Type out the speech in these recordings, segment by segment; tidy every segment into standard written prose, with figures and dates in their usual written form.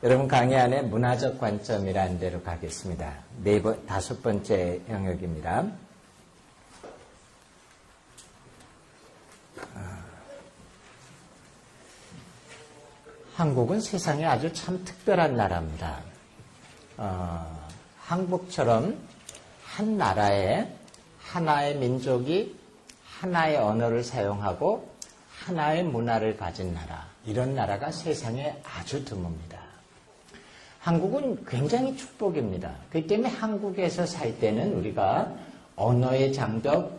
여러분 강의 안에 문화적 관점이라는 데로 가겠습니다. 다섯 번째 영역입니다. 한국은 세상에 아주 참 특별한 나라입니다. 한국처럼 한 나라에 하나의 민족이 하나의 언어를 사용하고 하나의 문화를 가진 나라, 이런 나라가 세상에 아주 드뭅니다. 한국은 굉장히 축복입니다. 그렇기 때문에 한국에서 살 때는 우리가 언어의 장벽,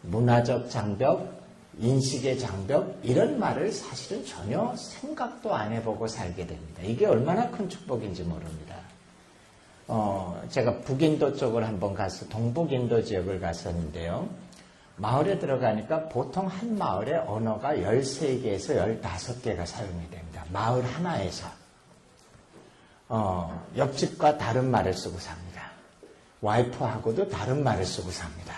문화적 장벽, 인식의 장벽, 이런 말을 사실은 전혀 생각도 안 해보고 살게 됩니다. 이게 얼마나 큰 축복인지 모릅니다. 제가 북인도 쪽을 한번 가서 동북인도 지역을 갔었는데요. 마을에 들어가니까 보통 한 마을에 언어가 13개에서 15개가 사용이 됩니다. 마을 하나에서. 옆집과 다른 말을 쓰고 삽니다. 와이프하고도 다른 말을 쓰고 삽니다.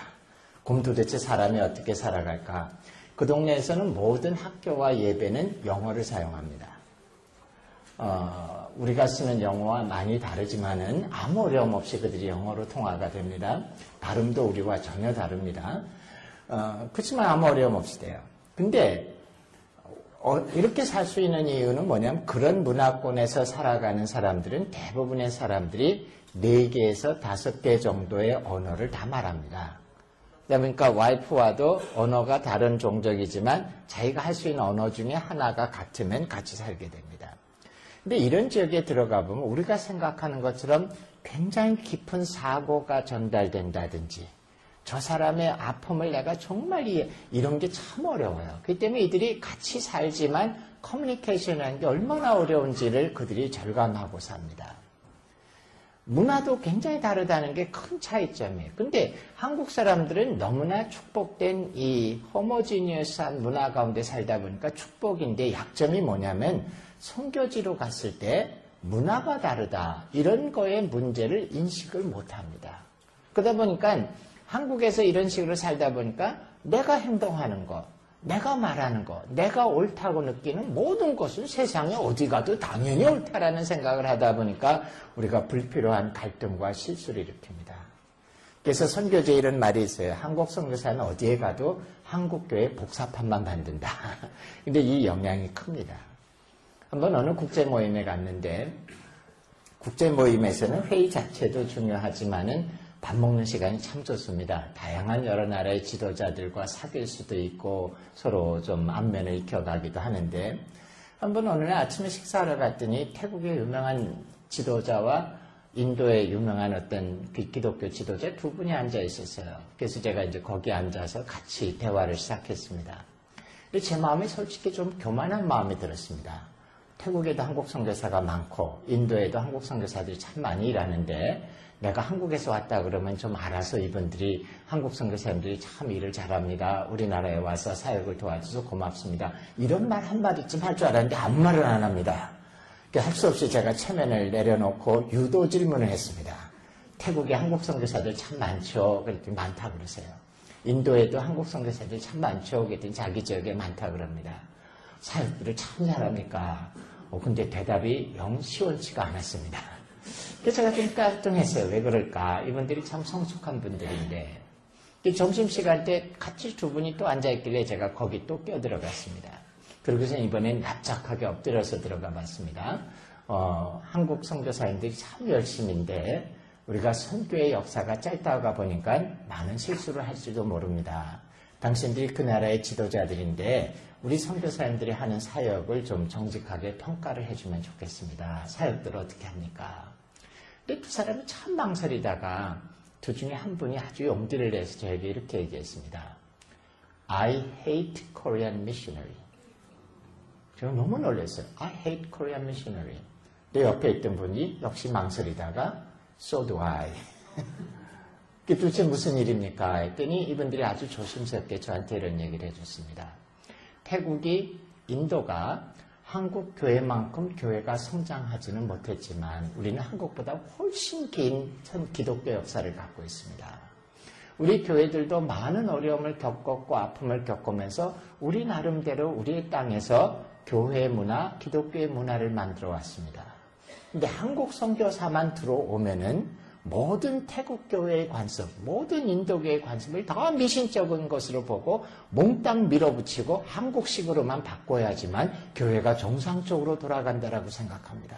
그럼 도대체 사람이 어떻게 살아갈까? 그 동네에서는 모든 학교와 예배는 영어를 사용합니다. 우리가 쓰는 영어와 많이 다르지만은 아무 어려움 없이 그들이 영어로 통화가 됩니다. 발음도 우리와 전혀 다릅니다. 그렇지만 아무 어려움 없이 돼요. 근데 이렇게 살 수 있는 이유는 뭐냐면 그런 문화권에서 살아가는 사람들은 대부분의 사람들이 4개에서 5개 정도의 언어를 다 말합니다. 그러니까 와이프와도 언어가 다른 종족이지만 자기가 할 수 있는 언어 중에 하나가 같으면 같이 살게 됩니다. 근데 이런 지역에 들어가 보면 우리가 생각하는 것처럼 굉장히 깊은 사고가 전달된다든지 저 사람의 아픔을 내가 정말 이런 게 참 어려워요. 그렇기 때문에 이들이 같이 살지만 커뮤니케이션이라는 게 얼마나 어려운지를 그들이 절감하고 삽니다. 문화도 굉장히 다르다는 게 큰 차이점이에요. 근데 한국 사람들은 너무나 축복된 이 호모지니어스한 문화 가운데 살다 보니까 축복인데 약점이 뭐냐면 선교지로 갔을 때 문화가 다르다, 이런 거에 문제를 인식을 못합니다. 그러다 보니까 한국에서 이런 식으로 살다 보니까 내가 행동하는 거, 내가 말하는 거, 내가 옳다고 느끼는 모든 것은 세상에 어디 가도 당연히 옳다라는 생각을 하다 보니까 우리가 불필요한 갈등과 실수를 일으킵니다. 그래서 선교제에 이런 말이 있어요. 한국 선교사는 어디에 가도 한국교회 복사판만 만든다. 근데 이 영향이 큽니다. 한번 어느 국제 모임에 갔는데 국제 모임에서는 회의 자체도 중요하지만은 밥 먹는 시간이 참 좋습니다. 다양한 여러 나라의 지도자들과 사귈 수도 있고 서로 좀 안면을 익혀가기도 하는데 한번 어느 날 아침에 식사하러 갔더니 태국의 유명한 지도자와 인도의 유명한 어떤 기독교 지도자 두 분이 앉아 있었어요. 그래서 제가 이제 거기 앉아서 같이 대화를 시작했습니다. 근데 제 마음에 솔직히 좀 교만한 마음이 들었습니다. 태국에도 한국 선교사가 많고 인도에도 한국 선교사들이 참 많이 일하는데 내가 한국에서 왔다 그러면 좀 알아서 이분들이 한국 선교사님들이 참 일을 잘합니다. 우리나라에 와서 사역을 도와줘서 고맙습니다. 이런 말 한마디쯤 할 줄 알았는데 아무 말을 안 합니다. 할 수 없이 제가 체면을 내려놓고 유도 질문을 했습니다. 태국에 한국 선교사들 참 많죠. 그랬더니 많다 그러세요. 인도에도 한국 선교사들이 참 많죠. 그랬더니 자기 지역에 많다 그럽니다. 사역들을 참 잘합니까? 근데 대답이 영 시원치가 않았습니다. 그래서 제가 좀 깔등했어요. 왜 그럴까? 이분들이 참 성숙한 분들인데. 점심시간 때 같이 두 분이 또 앉아있길래 제가 거기 또 껴들어갔습니다. 그러고서 이번엔 납작하게 엎드려서 들어가 봤습니다. 한국 선교사님들이 참 열심인데 우리가 선교의 역사가 짧다가 보니까 많은 실수를 할지도 모릅니다. 당신들이 그 나라의 지도자들인데 우리 선교사님들이 하는 사역을 좀 정직하게 평가를 해주면 좋겠습니다. 사역들을 어떻게 합니까? 근데 두 사람이 참 망설이다가 두 중에 한 분이 아주 용기를 내서 저에게 이렇게 얘기했습니다. I hate Korean missionary. 제가 너무 놀랐어요. I hate Korean missionary. 내 옆에 있던 분이 역시 망설이다가 So do I. 그게 도대체 무슨 일입니까? 했더니 이분들이 아주 조심스럽게 저한테 이런 얘기를 해줬습니다. 태국이 인도가 한국 교회만큼 교회가 성장하지는 못했지만 우리는 한국보다 훨씬 긴 기독교 역사를 갖고 있습니다. 우리 교회들도 많은 어려움을 겪었고 아픔을 겪으면서 우리 나름대로 우리의 땅에서 교회 문화, 기독교의 문화를 만들어 왔습니다. 근데 한국 선교사만 들어오면은 모든 태국 교회의 관습, 모든 인도 교회의 관습을 더 미신적인 것으로 보고 몽땅 밀어붙이고 한국식으로만 바꿔야지만 교회가 정상적으로 돌아간다라고 생각합니다.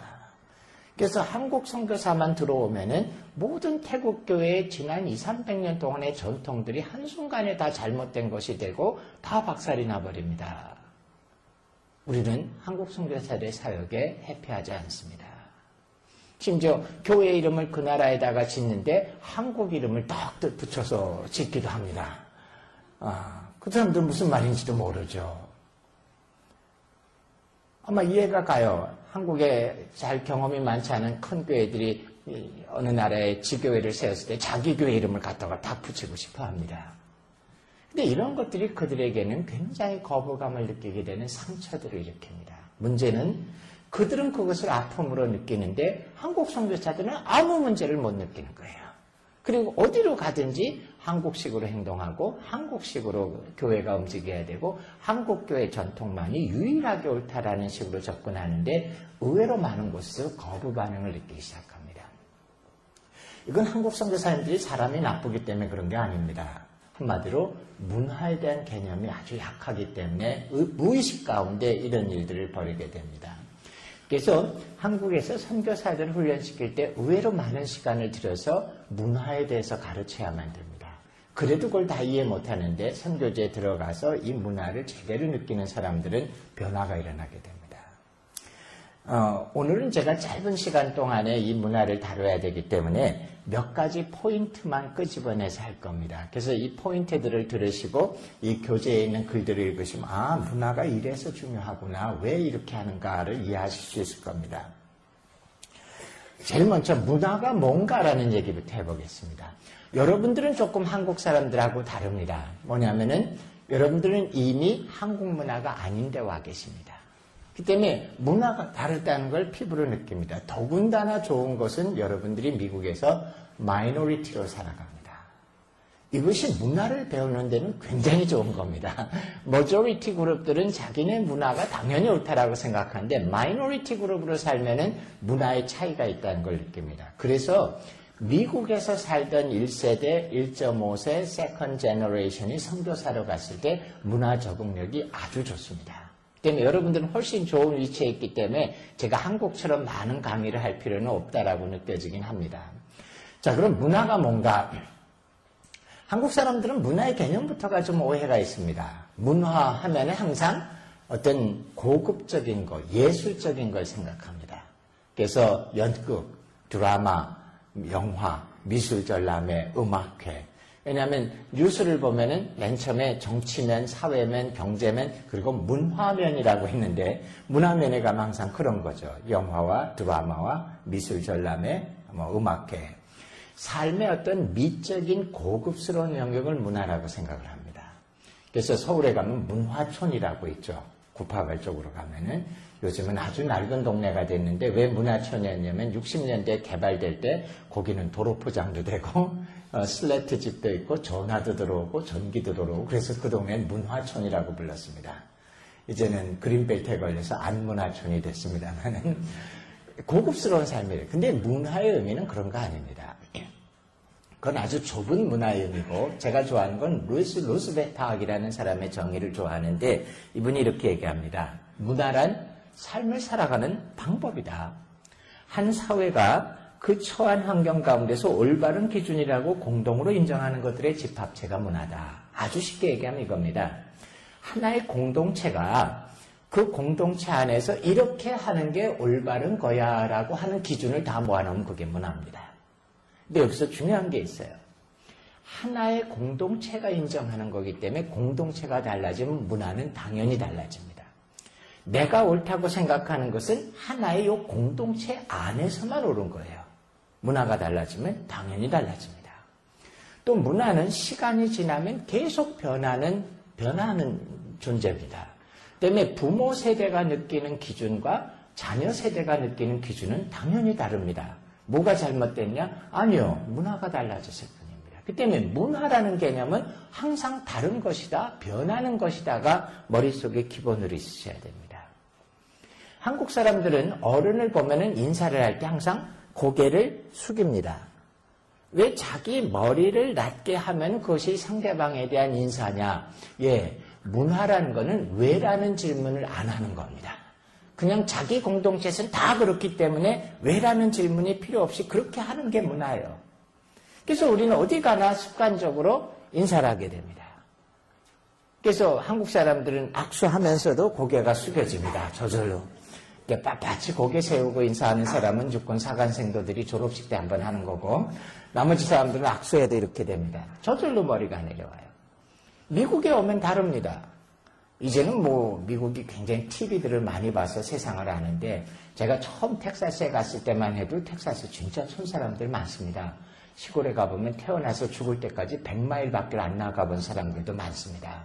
그래서 한국 선교사만 들어오면은 모든 태국 교회의 지난 200~300년 동안의 전통들이 한순간에 다 잘못된 것이 되고 다 박살이 나버립니다. 우리는 한국 선교사들의 사역에 회피하지 않습니다. 심지어 교회 이름을 그 나라에다가 짓는데 한국 이름을 딱 붙여서 짓기도 합니다. 그 사람들은 무슨 말인지도 모르죠. 아마 이해가 가요. 한국에 잘 경험이 많지 않은 큰 교회들이 어느 나라에 지교회를 세웠을 때 자기 교회 이름을 갖다가 딱 붙이고 싶어 합니다. 근데 이런 것들이 그들에게는 굉장히 거부감을 느끼게 되는 상처들을 일으킵니다. 문제는 그들은 그것을 아픔으로 느끼는데 한국 선교사들은 아무 문제를 못 느끼는 거예요. 그리고 어디로 가든지 한국식으로 행동하고 한국식으로 교회가 움직여야 되고 한국교회 전통만이 유일하게 옳다라는 식으로 접근하는데 의외로 많은 곳에서 거부 반응을 느끼기 시작합니다. 이건 한국 선교사님들이 사람이 나쁘기 때문에 그런 게 아닙니다. 한마디로 문화에 대한 개념이 아주 약하기 때문에 무의식 가운데 이런 일들을 벌이게 됩니다. 그래서 한국에서 선교사들을 훈련시킬 때 의외로 많은 시간을 들여서 문화에 대해서 가르쳐야만 됩니다. 그래도 그걸 다 이해 못하는데 선교지에 들어가서 이 문화를 제대로 느끼는 사람들은 변화가 일어나게 됩니다. 오늘은 제가 짧은 시간 동안에 이 문화를 다뤄야 되기 때문에 몇 가지 포인트만 끄집어내서 할 겁니다. 그래서 이 포인트들을 들으시고 이 교재에 있는 글들을 읽으시면 문화가 이래서 중요하구나, 왜 이렇게 하는가를 이해하실 수 있을 겁니다. 제일 먼저 문화가 뭔가라는 얘기부터 해보겠습니다. 여러분들은 조금 한국 사람들하고 다릅니다. 뭐냐면은 여러분들은 이미 한국 문화가 아닌데 와 계십니다. 그 때문에 문화가 다르다는 걸 피부로 느낍니다. 더군다나 좋은 것은 여러분들이 미국에서 마이너리티로 살아갑니다. 이것이 문화를 배우는 데는 굉장히 좋은 겁니다. 머저리티 그룹들은 자기네 문화가 당연히 옳다라고 생각하는데 마이너리티 그룹으로 살면은 문화의 차이가 있다는 걸 느낍니다. 그래서 미국에서 살던 1세대, 1.5세, 세컨 제너레이션이 선교사로 갔을 때 문화 적응력이 아주 좋습니다. 때문에 여러분들은 훨씬 좋은 위치에 있기 때문에 제가 한국처럼 많은 강의를 할 필요는 없다라고 느껴지긴 합니다. 자, 그럼 문화가 뭔가? 한국 사람들은 문화의 개념부터가 좀 오해가 있습니다. 문화 하면은 항상 어떤 고급적인 것, 예술적인 걸 생각합니다. 그래서 연극, 드라마, 영화, 미술전람회, 음악회. 왜냐하면 뉴스를 보면은 맨 처음에 정치면, 사회면, 경제면, 그리고 문화면이라고 했는데 문화면에 가면 항상 그런 거죠. 영화와 드라마와 미술전람회, 음악회. 삶의 어떤 미적인 고급스러운 영역을 문화라고 생각을 합니다. 그래서 서울에 가면 문화촌이라고 있죠. 구파발 쪽으로 가면은. 요즘은 아주 낡은 동네가 됐는데 왜 문화촌이었냐면 60년대 개발될 때 거기는 도로 포장도 되고 슬래트 집도 있고 전화도 들어오고 전기도 들어오고 그래서 그 동네는 문화촌이라고 불렀습니다. 이제는 그린벨트에 걸려서 안문화촌이 됐습니다만 고급스러운 삶이에요. 근데 문화의 의미는 그런 거 아닙니다. 그건 아주 좁은 문화의 의미고 제가 좋아하는 건 루이스 로스베타학이라는 사람의 정의를 좋아하는데 이분이 이렇게 얘기합니다. 문화란 삶을 살아가는 방법이다. 한 사회가 그 처한 환경 가운데서 올바른 기준이라고 공동으로 인정하는 것들의 집합체가 문화다. 아주 쉽게 얘기하면 이겁니다. 하나의 공동체가 그 공동체 안에서 이렇게 하는 게 올바른 거야 라고 하는 기준을 다 모아놓으면 그게 문화입니다. 근데 여기서 중요한 게 있어요. 하나의 공동체가 인정하는 거기 때문에 공동체가 달라지면 문화는 당연히 달라집니다. 내가 옳다고 생각하는 것은 하나의 이 공동체 안에서만 옳은 거예요. 문화가 달라지면 당연히 달라집니다. 또 문화는 시간이 지나면 계속 변하는 존재입니다. 때문에 부모 세대가 느끼는 기준과 자녀 세대가 느끼는 기준은 당연히 다릅니다. 뭐가 잘못됐냐? 아니요. 문화가 달라졌을 뿐입니다. 그 때문에 문화라는 개념은 항상 다른 것이다, 변하는 것이다가 머릿속에 기본으로 있으셔야 됩니다. 한국 사람들은 어른을 보면은 인사를 할 때 항상 고개를 숙입니다. 왜 자기 머리를 낮게 하면 그것이 상대방에 대한 인사냐? 예, 문화라는 거는 왜라는 질문을 안 하는 겁니다. 그냥 자기 공동체에서는 다 그렇기 때문에 왜라는 질문이 필요 없이 그렇게 하는 게 문화예요. 그래서 우리는 어디 가나 습관적으로 인사를 하게 됩니다. 그래서 한국 사람들은 악수하면서도 고개가 숙여집니다. 저절로. 빳빳이 고개 세우고 인사하는 사람은 육군 사관생도들이 졸업식 때 한번 하는 거고, 나머지 사람들은 악수해도 이렇게 됩니다. 저절로 머리가 내려와요. 미국에 오면 다릅니다. 이제는 뭐 미국이 굉장히 TV들을 많이 봐서 세상을 아는데, 제가 처음 텍사스에 갔을 때만 해도 텍사스 진짜 촌 사람들 많습니다. 시골에 가보면 태어나서 죽을 때까지 100마일 밖에 안 나가본 사람들도 많습니다.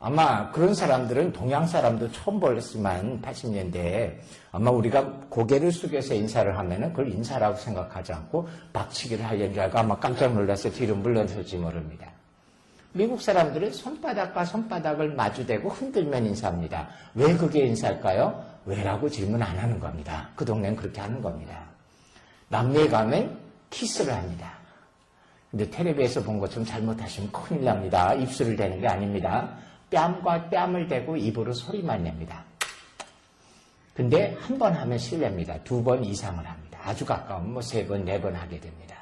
아마 그런 사람들은 동양 사람도 처음 봤지만 80년대에 아마 우리가 고개를 숙여서 인사를 하면은 그걸 인사라고 생각하지 않고 박치기를 하려는 줄 알고 아마 깜짝 놀라서 뒤로 물러설지 모릅니다. 미국 사람들은 손바닥과 손바닥을 마주대고 흔들면 인사합니다. 왜 그게 인사일까요? 왜라고 질문 안 하는 겁니다. 그 동네는 그렇게 하는 겁니다. 남미에 가면 키스를 합니다. 근데 텔레비에서 본 것처럼 잘못하시면 큰일 납니다. 입술을 대는 게 아닙니다. 뺨과 뺨을 대고 입으로 소리만 냅니다. 근데 한 번 하면 실례입니다. 2번 이상을 합니다. 아주 가까우면 뭐 3번, 4번 하게 됩니다.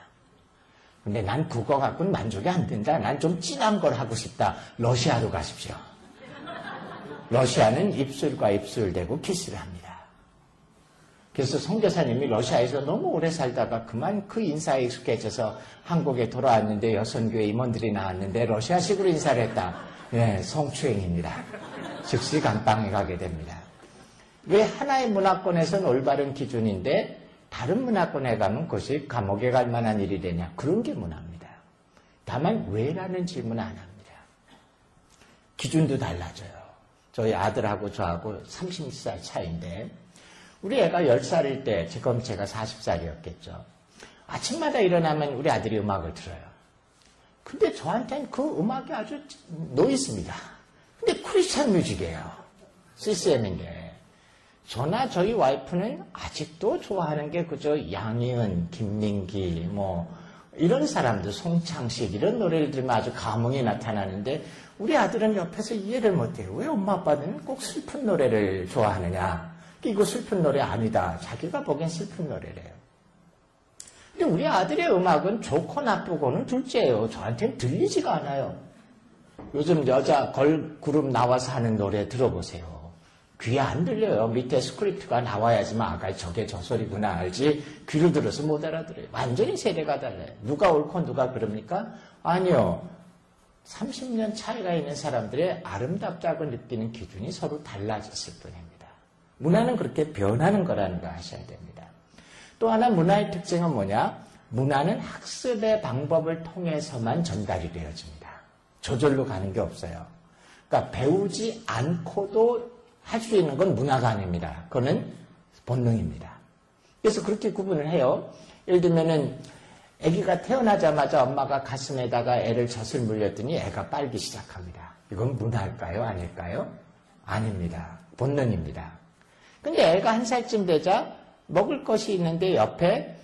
근데 난 그거 갖고는 만족이 안 된다. 난 좀 진한 걸 하고 싶다. 러시아로 가십시오. 러시아는 입술과 입술 대고 키스를 합니다. 그래서 선교사님이 러시아에서 너무 오래 살다가 그만 그 인사에 익숙해져서 한국에 돌아왔는데 여선교회 임원들이 나왔는데 러시아식으로 인사를 했다. 예, 성추행입니다. 즉시 감방에 가게 됩니다. 왜 하나의 문화권에서는 올바른 기준인데 다른 문화권에 가면 그것이 감옥에 갈 만한 일이 되냐? 그런 게 문화입니다. 다만 왜라는 질문 안 합니다. 기준도 달라져요. 저희 아들하고 저하고 30살 차이인데 우리 애가 10살일 때 지금 제가 40살이었겠죠. 아침마다 일어나면 우리 아들이 음악을 들어요. 근데 저한테는 그 음악이 아주 노이즈입니다. 근데 크리스찬 뮤직이에요. CCM인데. 저나 저희 와이프는 아직도 좋아하는 게 그저 양희은, 김민기, 뭐 이런 사람들, 송창식 이런 노래를 들으면 아주 감흥이 나타나는데 우리 아들은 옆에서 이해를 못해요. 왜 엄마 아빠는 꼭 슬픈 노래를 좋아하느냐. 이거 슬픈 노래 아니다. 자기가 보기엔 슬픈 노래래요. 근데 우리 아들의 음악은 좋고 나쁘고는 둘째예요. 저한테는 들리지가 않아요. 요즘 여자 걸그룹 나와서 하는 노래 들어보세요. 귀에 안 들려요. 밑에 스크립트가 나와야지만 아가 저게 저 소리구나 알지 귀를 들어서 못 알아들어요. 완전히 세대가 달라요. 누가 옳고 누가 그럽니까? 아니요. 30년 차이가 있는 사람들의 아름답다고 느끼는 기준이 서로 달라졌을 뿐입니다. 문화는 그렇게 변하는 거라는 거 아셔야 됩니다. 또 하나 문화의 특징은 뭐냐? 문화는 학습의 방법을 통해서만 전달이 되어집니다. 저절로 가는 게 없어요. 그러니까 배우지 않고도 할 수 있는 건 문화가 아닙니다. 그거는 본능입니다. 그래서 그렇게 구분을 해요. 예를 들면은 아기가 태어나자마자 엄마가 가슴에다가 애를 젖을 물렸더니 애가 빨기 시작합니다. 이건 문화일까요? 아닐까요? 아닙니다. 본능입니다. 근데 애가 1살쯤 되자 먹을 것이 있는데 옆에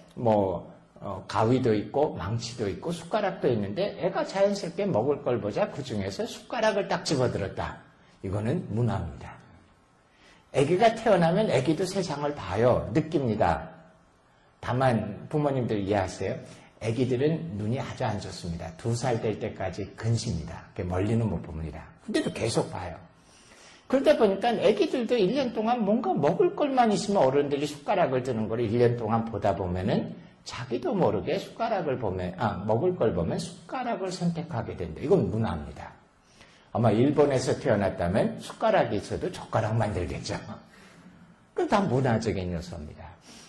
가위도 있고 망치도 있고 숟가락도 있는데 애가 자연스럽게 먹을 걸 보자 그 중에서 숟가락을 딱 집어들었다. 이거는 문화입니다. 아기가 태어나면 아기도 세상을 봐요. 느낍니다. 다만 부모님들 이해하세요? 아기들은 눈이 아주 안 좋습니다. 2살 될 때까지 근시입니다. 멀리는 못 봅니다. 근데도 계속 봐요. 그러다 보니까 아기들도 1년 동안 뭔가 먹을 것만 있으면 어른들이 숟가락을 드는 걸 1년 동안 보다 보면은 자기도 모르게 먹을 걸 보면 숟가락을 선택하게 된다. 이건 문화입니다. 아마 일본에서 태어났다면 숟가락이 있어도 젓가락 만들겠죠. 그건 다 문화적인 요소입니다.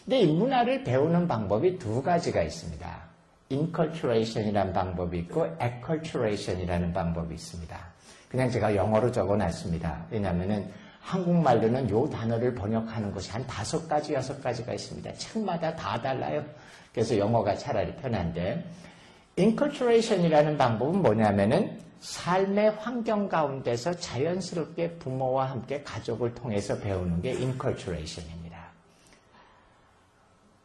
근데 이 문화를 배우는 방법이 2가지가 있습니다. inculturation이라는 방법이 있고 acculturation이라는 방법이 있습니다. 그냥 제가 영어로 적어놨습니다. 왜냐하면은 한국말로는 요 단어를 번역하는 것이 한 5가지, 6가지가 있습니다. 책마다 다 달라요. 그래서 영어가 차라리 편한데 inculturation이라는 방법은 뭐냐면은 삶의 환경 가운데서 자연스럽게 부모와 함께 가족을 통해서 배우는 게 인컬처레이션입니다.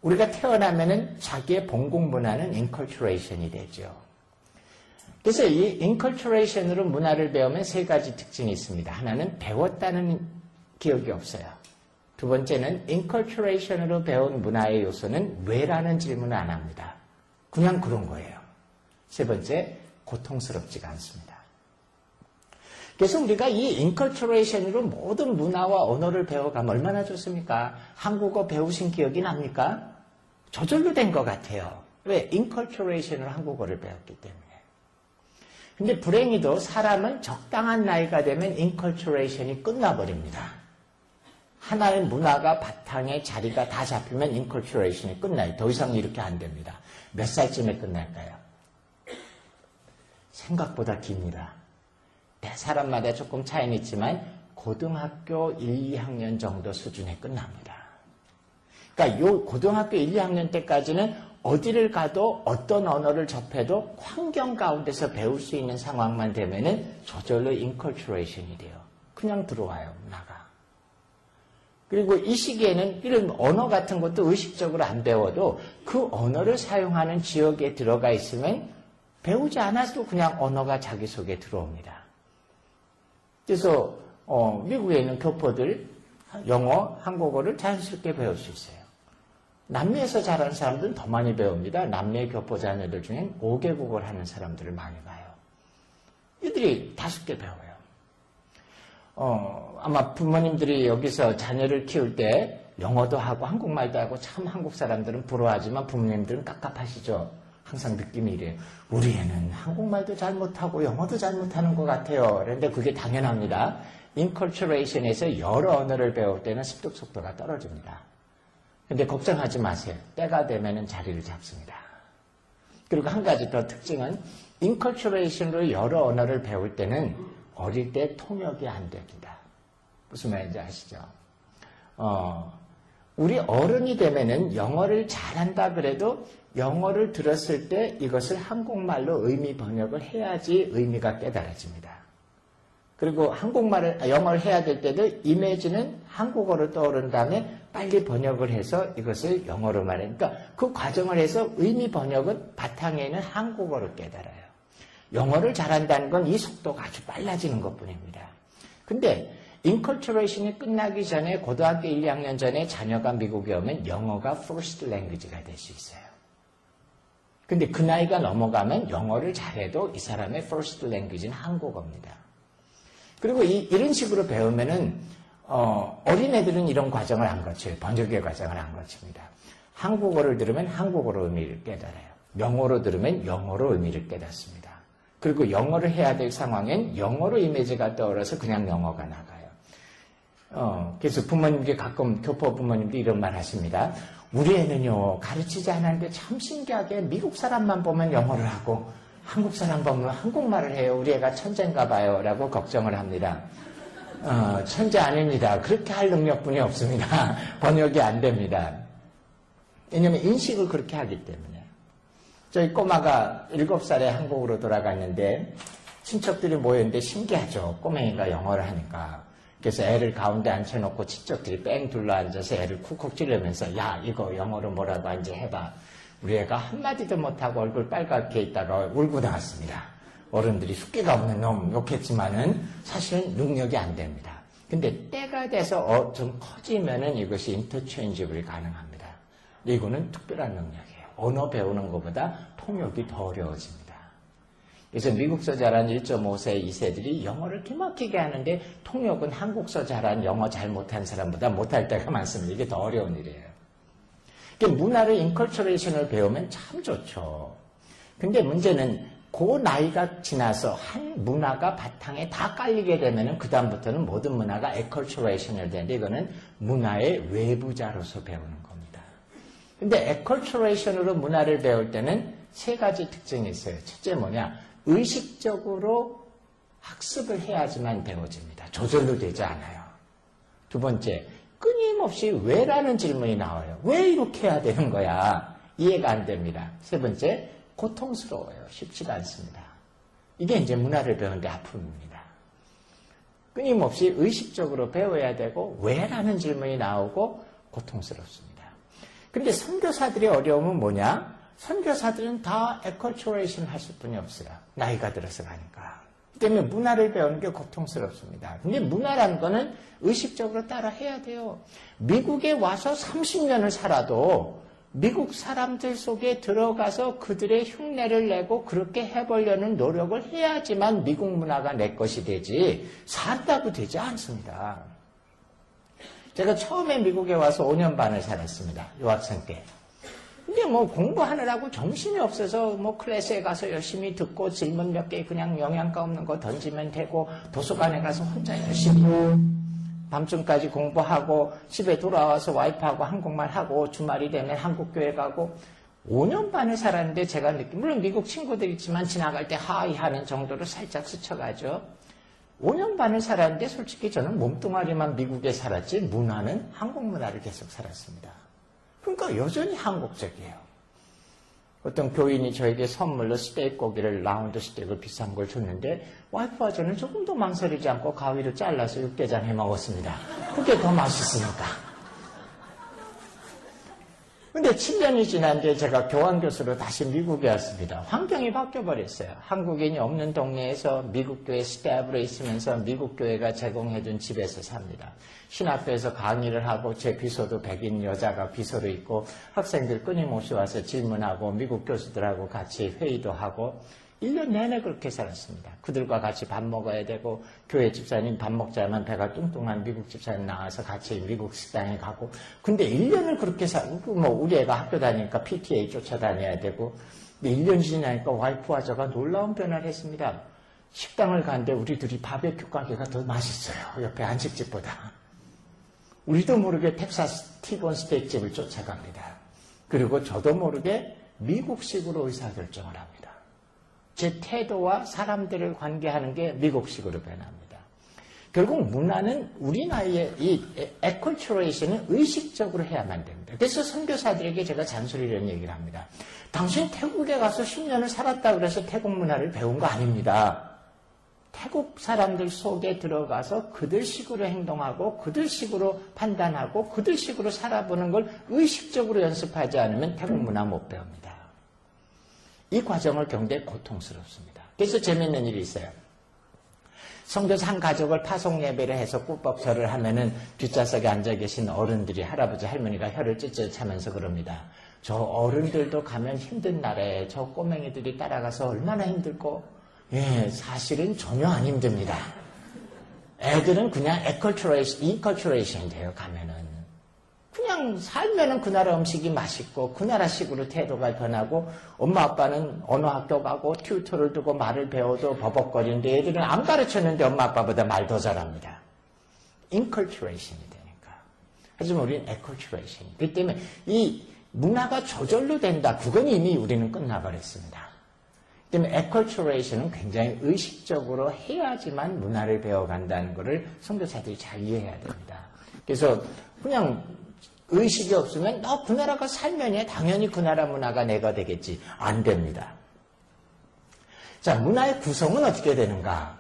우리가 태어나면은 자기의 본국 문화는 인컬처레이션이 되죠. 그래서 이 인컬처레이션으로 문화를 배우면 세 가지 특징이 있습니다. 하나는 배웠다는 기억이 없어요. 두 번째는 인컬처레이션으로 배운 문화의 요소는 왜라는 질문을 안 합니다. 그냥 그런 거예요. 세 번째, 고통스럽지가 않습니다. 그래서 우리가 이 인컬처레이션으로 모든 문화와 언어를 배워가면 얼마나 좋습니까? 한국어 배우신 기억이 납니까? 저절로 된 것 같아요. 왜? 인컬처레이션으로 한국어를 배웠기 때문에. 근데 불행히도 사람은 적당한 나이가 되면 인컬처레이션이 끝나버립니다. 하나의 문화가 바탕에 자리가 다 잡히면 인컬처레이션이 끝나요. 더 이상 이렇게 안 됩니다. 몇 살쯤에 끝날까요? 생각보다 깁니다. 사람마다 조금 차이는 있지만 고등학교 1, 2학년 정도 수준에 끝납니다. 그러니까 요 고등학교 1, 2학년 때까지는 어디를 가도 어떤 언어를 접해도 환경 가운데서 배울 수 있는 상황만 되면은 저절로 인컬처레이션이 돼요. 그냥 들어와요, 문화가. 그리고 이 시기에는 이런 언어 같은 것도 의식적으로 안 배워도 그 언어를 사용하는 지역에 들어가 있으면 배우지 않아도 그냥 언어가 자기 속에 들어옵니다. 그래서 미국에 있는 교포들 영어, 한국어를 자연스럽게 배울 수 있어요. 남미에서 자란 사람들은 더 많이 배웁니다. 남미의 교포 자녀들 중엔 5개국어를 하는 사람들을 많이 봐요. 이들이 5개 배워요. 아마 부모님들이 여기서 자녀를 키울 때 영어도 하고 한국말도 하고 참 한국 사람들은 부러워하지만 부모님들은 깝깝하시죠. 항상 느낌이 이래요. 우리 애는 한국말도 잘 못하고 영어도 잘 못하는 것 같아요. 그런데 그게 당연합니다. 인컬처레이션에서 여러 언어를 배울 때는 습득 속도가 떨어집니다. 근데 걱정하지 마세요. 때가 되면은 자리를 잡습니다. 그리고 한 가지 더 특징은 인컬처레이션으로 여러 언어를 배울 때는 어릴 때 통역이 안 됩니다. 무슨 말인지 아시죠? 우리 어른이 되면은 영어를 잘한다 그래도 영어를 들었을 때 이것을 한국말로 의미 번역을 해야지 의미가 깨달아집니다. 그리고 영어를 해야 될 때도 이미지는 한국어로 떠오른 다음에 빨리 번역을 해서 이것을 영어로 말해. 그러니까 그 과정을 해서 의미 번역은 바탕에 있는 한국어로 깨달아요. 영어를 잘한다는 건 이 속도가 아주 빨라지는 것뿐입니다. 근데 인컬처레이션이 끝나기 전에 고등학교 1, 2학년 전에 자녀가 미국에 오면 영어가 first language가 될 수 있어요. 근데 그 나이가 넘어가면 영어를 잘해도 이 사람의 first language는 한국어입니다. 그리고 이런 식으로 배우면은 어린애들은 이런 과정을 안 거쳐요. 번역의 과정을 안 거칩니다. 한국어를 들으면 한국어로 의미를 깨달아요. 영어로 들으면 영어로 의미를 깨닫습니다. 그리고 영어를 해야 될 상황엔 영어로 이미지가 떠올라서 그냥 영어가 나가요. 그래서 부모님께 가끔 교포 부모님도 이런 말 하십니다. 우리 애는요 가르치지 않았는데 참 신기하게 미국 사람만 보면 영어를 하고 한국 사람 보면 한국말을 해요. 우리 애가 천재인가 봐요 라고 걱정을 합니다. 천재 아닙니다. 그렇게 할 능력뿐이 없습니다. 번역이 안 됩니다. 왜냐하면 인식을 그렇게 하기 때문에. 저희 꼬마가 7살에 한국으로 돌아갔는데 친척들이 모였는데 신기하죠. 꼬맹이가 영어를 하니까. 그래서 애를 가운데 앉혀놓고 친척들이 뺑 둘러앉아서 애를 쿡쿡 찌르면서 야 이거 영어로 뭐라고 하는지 해봐. 우리 애가 한마디도 못하고 얼굴 빨갛게 있다가 울고 나왔습니다. 어른들이 숙기가 없는 놈 욕했지만은 사실은 능력이 안 됩니다. 근데 때가 돼서 좀 커지면은 이것이 인터체인지블이 가능합니다. 이거는 특별한 능력이에요. 언어 배우는 것보다 통역이 더 어려워집니다. 그래서 미국서 자란 1.5세, 2세들이 영어를 기막히게 하는데 통역은 한국서 자란 영어 잘 못한 사람보다 못할 때가 많습니다. 이게 더 어려운 일이에요. 문화를 인컬처레이션을 배우면 참 좋죠. 근데 문제는 그 나이가 지나서 한 문화가 바탕에 다 깔리게 되면은 그다음부터는 모든 문화가 에컬처레이션을 되는데 이거는 문화의 외부자로서 배우는 겁니다. 근데 에컬처레이션으로 문화를 배울 때는 세 가지 특징이 있어요. 첫째 뭐냐? 의식적으로 학습을 해야지만 배워집니다. 저절로 되지 않아요. 두 번째, 끊임없이 왜라는 질문이 나와요. 왜 이렇게 해야 되는 거야? 이해가 안 됩니다. 세 번째, 고통스러워요. 쉽지가 않습니다. 이게 이제 문화를 배우는데 아픔입니다. 끊임없이 의식적으로 배워야 되고 왜라는 질문이 나오고 고통스럽습니다. 그런데 선교사들의 어려움은 뭐냐? 선교사들은 다 에컬처레이션 하실 분이 없어요. 나이가 들어서 가니까. 그 때문에 문화를 배우는 게 고통스럽습니다. 근데 문화라는 거는 의식적으로 따라 해야 돼요. 미국에 와서 30년을 살아도 미국 사람들 속에 들어가서 그들의 흉내를 내고 그렇게 해보려는 노력을 해야지만 미국 문화가 내 것이 되지 산다고 되지 않습니다. 제가 처음에 미국에 와서 5년 반을 살았습니다. 유학생 때. 근데 뭐 공부하느라고 정신이 없어서 뭐 클래스에 가서 열심히 듣고 질문 몇 개 그냥 영양가 없는 거 던지면 되고 도서관에 가서 혼자 열심히 밤중까지 공부하고 집에 돌아와서 와이프하고 한국말 하고 주말이 되면 한국교회 가고 5년 반을 살았는데 제가 물론 미국 친구들 있지만 지나갈 때 하이 하는 정도로 살짝 스쳐가죠. 5년 반을 살았는데 솔직히 저는 몸뚱아리만 미국에 살았지 문화는 한국 문화를 계속 살았습니다. 그러니까 여전히 한국적이에요. 어떤 교인이 저에게 선물로 스테이크 고기를 라운드 스테이크 비싼 걸 줬는데 와이프와 저는 조금 더 망설이지 않고 가위로 잘라서 육개장 해 먹었습니다. 그게 더 맛있으니까. 근데 7년이 지난 뒤에 제가 교환교수로 다시 미국에 왔습니다. 환경이 바뀌어버렸어요. 한국인이 없는 동네에서 미국교회 스태프로 있으면서 미국교회가 제공해준 집에서 삽니다. 신학교에서 강의를 하고 제 비서도 백인 여자가 비서로 있고 학생들 끊임없이 와서 질문하고 미국 교수들하고 같이 회의도 하고 1년 내내 그렇게 살았습니다. 그들과 같이 밥 먹어야 되고 교회 집사님 밥 먹자면 배가 뚱뚱한 미국 집사님 나와서 같이 미국 식당에 가고 근데 1년을 그렇게 살고 뭐 우리 애가 학교 다니니까 PTA 쫓아다녀야 되고 근데 1년 지나니까 와이프와 저가 놀라운 변화를 했습니다. 식당을 가는데 우리 둘이 바베큐 가게가 더 맛있어요. 옆에 한식집보다. 우리도 모르게 텍사스 티본 스테이크 집을 쫓아갑니다. 그리고 저도 모르게 미국식으로 의사결정을 합니다. 제 태도와 사람들을 관계하는 게 미국식으로 변합니다. 결국 문화는 우리 나이에 이 에컬처레이션은 의식적으로 해야만 됩니다. 그래서 선교사들에게 제가 잔소리 이런 얘기를 합니다. 당신 태국에 가서 10년을 살았다 그래서 태국 문화를 배운 거 아닙니다. 태국 사람들 속에 들어가서 그들식으로 행동하고 그들식으로 판단하고 그들식으로 살아보는 걸 의식적으로 연습하지 않으면 태국 문화 못 배웁니다. 이 과정을 굉장히 고통스럽습니다. 그래서 재미있는 일이 있어요. 선교사 한 가족을 파송 예배를 해서 꿀법절을 하면은 뒷좌석에 앉아 계신 어른들이 할아버지 할머니가 혀를 ጭጭ차면서 그럽니다. 저 어른들도 가면 힘든 나라에 저 꼬맹이들이 따라가서 얼마나 힘들고 예, 사실은 전혀 안 힘듭니다. 애들은 그냥 인컬처레이션 돼요, 가면은. 그냥 살면은 그 나라 음식이 맛있고 그 나라식으로 태도가 변하고 엄마 아빠는 언어학교 가고 튜터를 두고 말을 배워도 버벅거리는데 애들은 안 가르쳤는데 엄마 아빠보다 말 더 잘합니다. 인컬처레이션이 되니까. 하지만 우리는 에컬처레이션이. 그렇기 때문에 이 문화가 저절로 된다. 그건 이미 우리는 끝나버렸습니다. 때문에 에컬처레이션은 굉장히 의식적으로 해야지만 문화를 배워간다는 것을 선교사들이 잘 이해해야 됩니다. 그래서 그냥 의식이 없으면 너 그 나라가 살면야 당연히 그 나라 문화가 내가 되겠지. 안 됩니다. 자, 문화의 구성은 어떻게 되는가?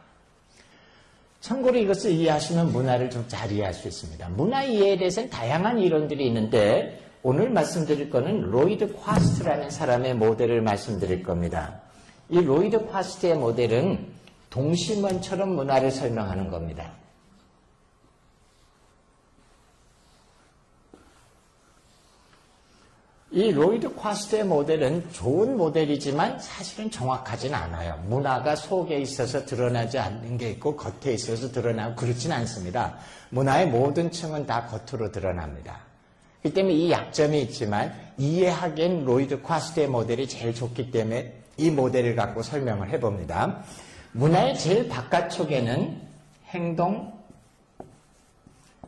참고로 이것을 이해하시면 문화를 좀 잘 이해할 수 있습니다. 문화 이해에 대해서는 다양한 이론들이 있는데 오늘 말씀드릴 거는 로이드 콰스트라는 사람의 모델을 말씀드릴 겁니다. 이 로이드 콰스트의 모델은 동심원처럼 문화를 설명하는 겁니다. 이 로이드 콰스트의 모델은 좋은 모델이지만 사실은 정확하진 않아요. 문화가 속에 있어서 드러나지 않는 게 있고 겉에 있어서 드러나고 그렇진 않습니다. 문화의 모든 층은 다 겉으로 드러납니다. 그렇기 때문에 이 약점이 있지만 이해하기엔 로이드 콰스트의 모델이 제일 좋기 때문에 이 모델을 갖고 설명을 해봅니다. 문화의 제일 바깥쪽에는 행동,